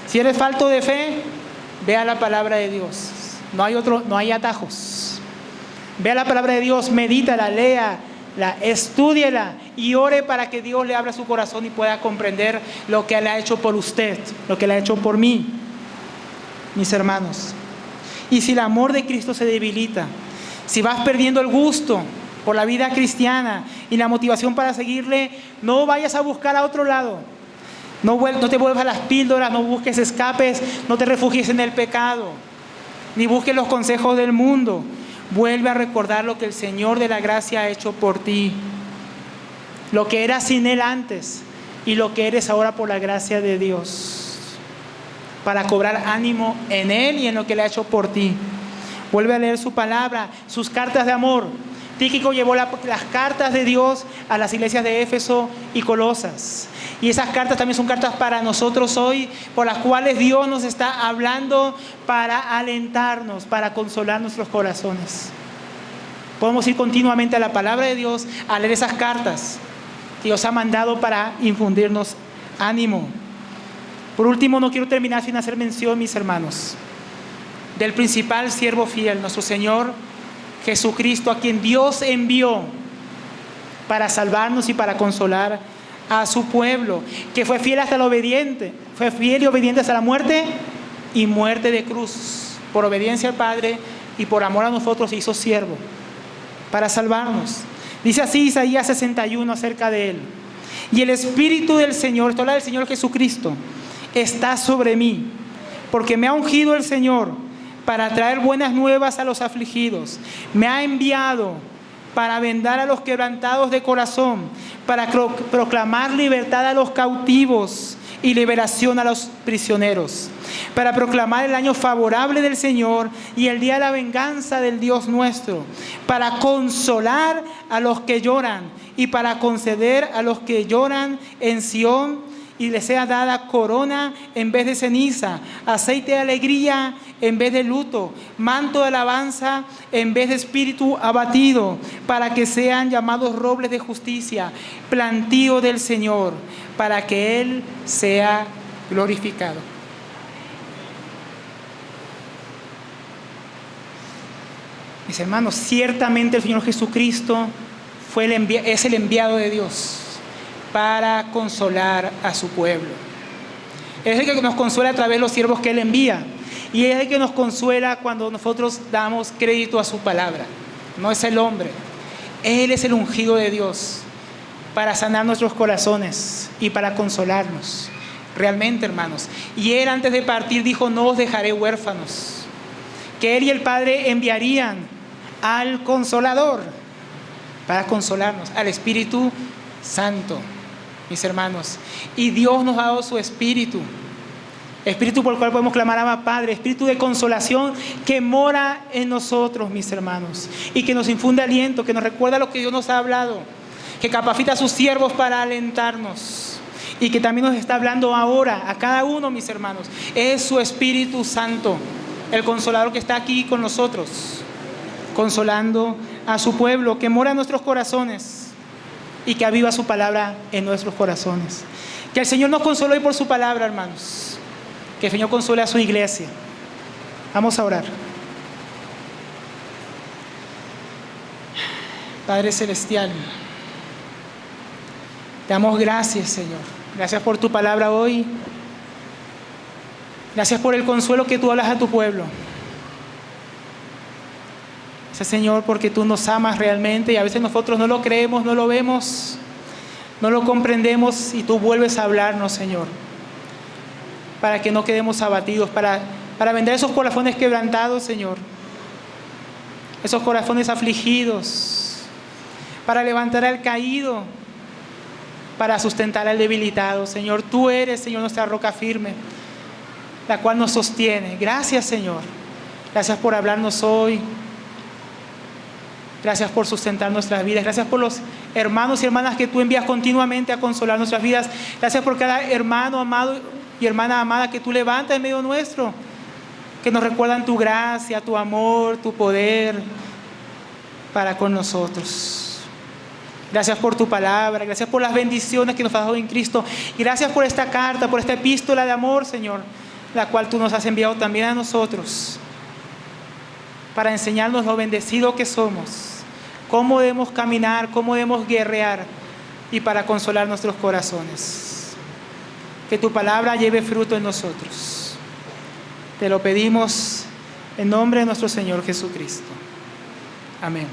Si eres falto de fe, ve a la palabra de Dios. No hay atajos. Ve a la palabra de Dios, medítala, léala, estúdiela y ore para que Dios le abra su corazón y pueda comprender lo que Él ha hecho por usted, lo que Él ha hecho por mí, mis hermanos. Y si el amor de Cristo se debilita, si vas perdiendo el gusto por la vida cristiana y la motivación para seguirle, no vayas a buscar a otro lado. No te vuelvas a las píldoras, no busques escapes, no te refugies en el pecado, ni busques los consejos del mundo. Vuelve a recordar lo que el Señor de la gracia ha hecho por ti. Lo que eras sin Él antes y lo que eres ahora por la gracia de Dios. Para cobrar ánimo en Él y en lo que Él ha hecho por ti. Vuelve a leer su palabra, sus cartas de amor. Tíquico llevó las cartas de Dios a las iglesias de Éfeso y Colosas. Y esas cartas también son cartas para nosotros hoy, por las cuales Dios nos está hablando para alentarnos, para consolar nuestros corazones. Podemos ir continuamente a la palabra de Dios, a leer esas cartas que Dios ha mandado para infundirnos ánimo. Por último, no quiero terminar sin hacer mención, mis hermanos, del principal siervo fiel, nuestro Señor Jesucristo, a quien Dios envió para salvarnos y para consolar a su pueblo, que fue fiel hasta lo obediente, fue fiel y obediente hasta la muerte y muerte de cruz. Por obediencia al Padre y por amor a nosotros se hizo siervo para salvarnos. Dice así Isaías 61 acerca de Él: y el Espíritu del Señor, esto habla del Señor Jesucristo, está sobre mí, porque me ha ungido el Señor para traer buenas nuevas a los afligidos. Me ha enviado para vendar a los quebrantados de corazón, para proclamar libertad a los cautivos y liberación a los prisioneros, para proclamar el año favorable del Señor y el día de la venganza del Dios nuestro, para consolar a los que lloran y para conceder a los que lloran en Sión y les sea dada corona en vez de ceniza, aceite de alegría en vez de luto, manto de alabanza en vez de espíritu abatido, para que sean llamados robles de justicia, plantío del Señor, para que Él sea glorificado. Mis hermanos, ciertamente el Señor Jesucristo es el enviado de Dios para consolar a su pueblo. Es el que nos consuela a través de los siervos que Él envía. Y es el que nos consuela cuando nosotros damos crédito a su palabra. No es el hombre. Él es el ungido de Dios para sanar nuestros corazones y para consolarnos. Realmente, hermanos. Y Él antes de partir dijo: no os dejaré huérfanos. Que Él y el Padre enviarían al Consolador para consolarnos, al Espíritu Santo, mis hermanos. Y Dios nos ha dado su Espíritu. Espíritu por el cual podemos clamar a Padre, espíritu de consolación que mora en nosotros, mis hermanos, y que nos infunde aliento, que nos recuerda lo que Dios nos ha hablado, que capacita a sus siervos para alentarnos y que también nos está hablando ahora a cada uno, mis hermanos. Es su Espíritu Santo, el Consolador que está aquí con nosotros, consolando a su pueblo, que mora en nuestros corazones y que aviva su palabra en nuestros corazones. Que el Señor nos consoló hoy por su palabra, hermanos. Que el Señor consuele a su iglesia. Vamos a orar. Padre Celestial, te damos gracias, Señor. Gracias por tu palabra hoy. Gracias por el consuelo que tú hablas a tu pueblo. Gracias, Señor, porque tú nos amas realmente y a veces nosotros no lo creemos, no lo vemos, no lo comprendemos y tú vuelves a hablarnos, Señor, para que no quedemos abatidos, para vender esos corazones quebrantados, Señor, esos corazones afligidos, para levantar al caído, para sustentar al debilitado. Señor, tú eres, Señor, nuestra roca firme, la cual nos sostiene. Gracias, Señor. Gracias por hablarnos hoy. Gracias por sustentar nuestras vidas. Gracias por los hermanos y hermanas que tú envías continuamente a consolar nuestras vidas. Gracias por cada hermano amado y hermana amada que tú levantas en medio nuestro, que nos recuerdan tu gracia, tu amor, tu poder para con nosotros. Gracias por tu palabra, gracias por las bendiciones que nos has dado en Cristo. Y gracias por esta carta, por esta epístola de amor, Señor, la cual tú nos has enviado también a nosotros, para enseñarnos lo bendecido que somos, cómo debemos caminar, cómo debemos guerrear y para consolar nuestros corazones. Que tu palabra lleve fruto en nosotros. Te lo pedimos en nombre de nuestro Señor Jesucristo. Amén.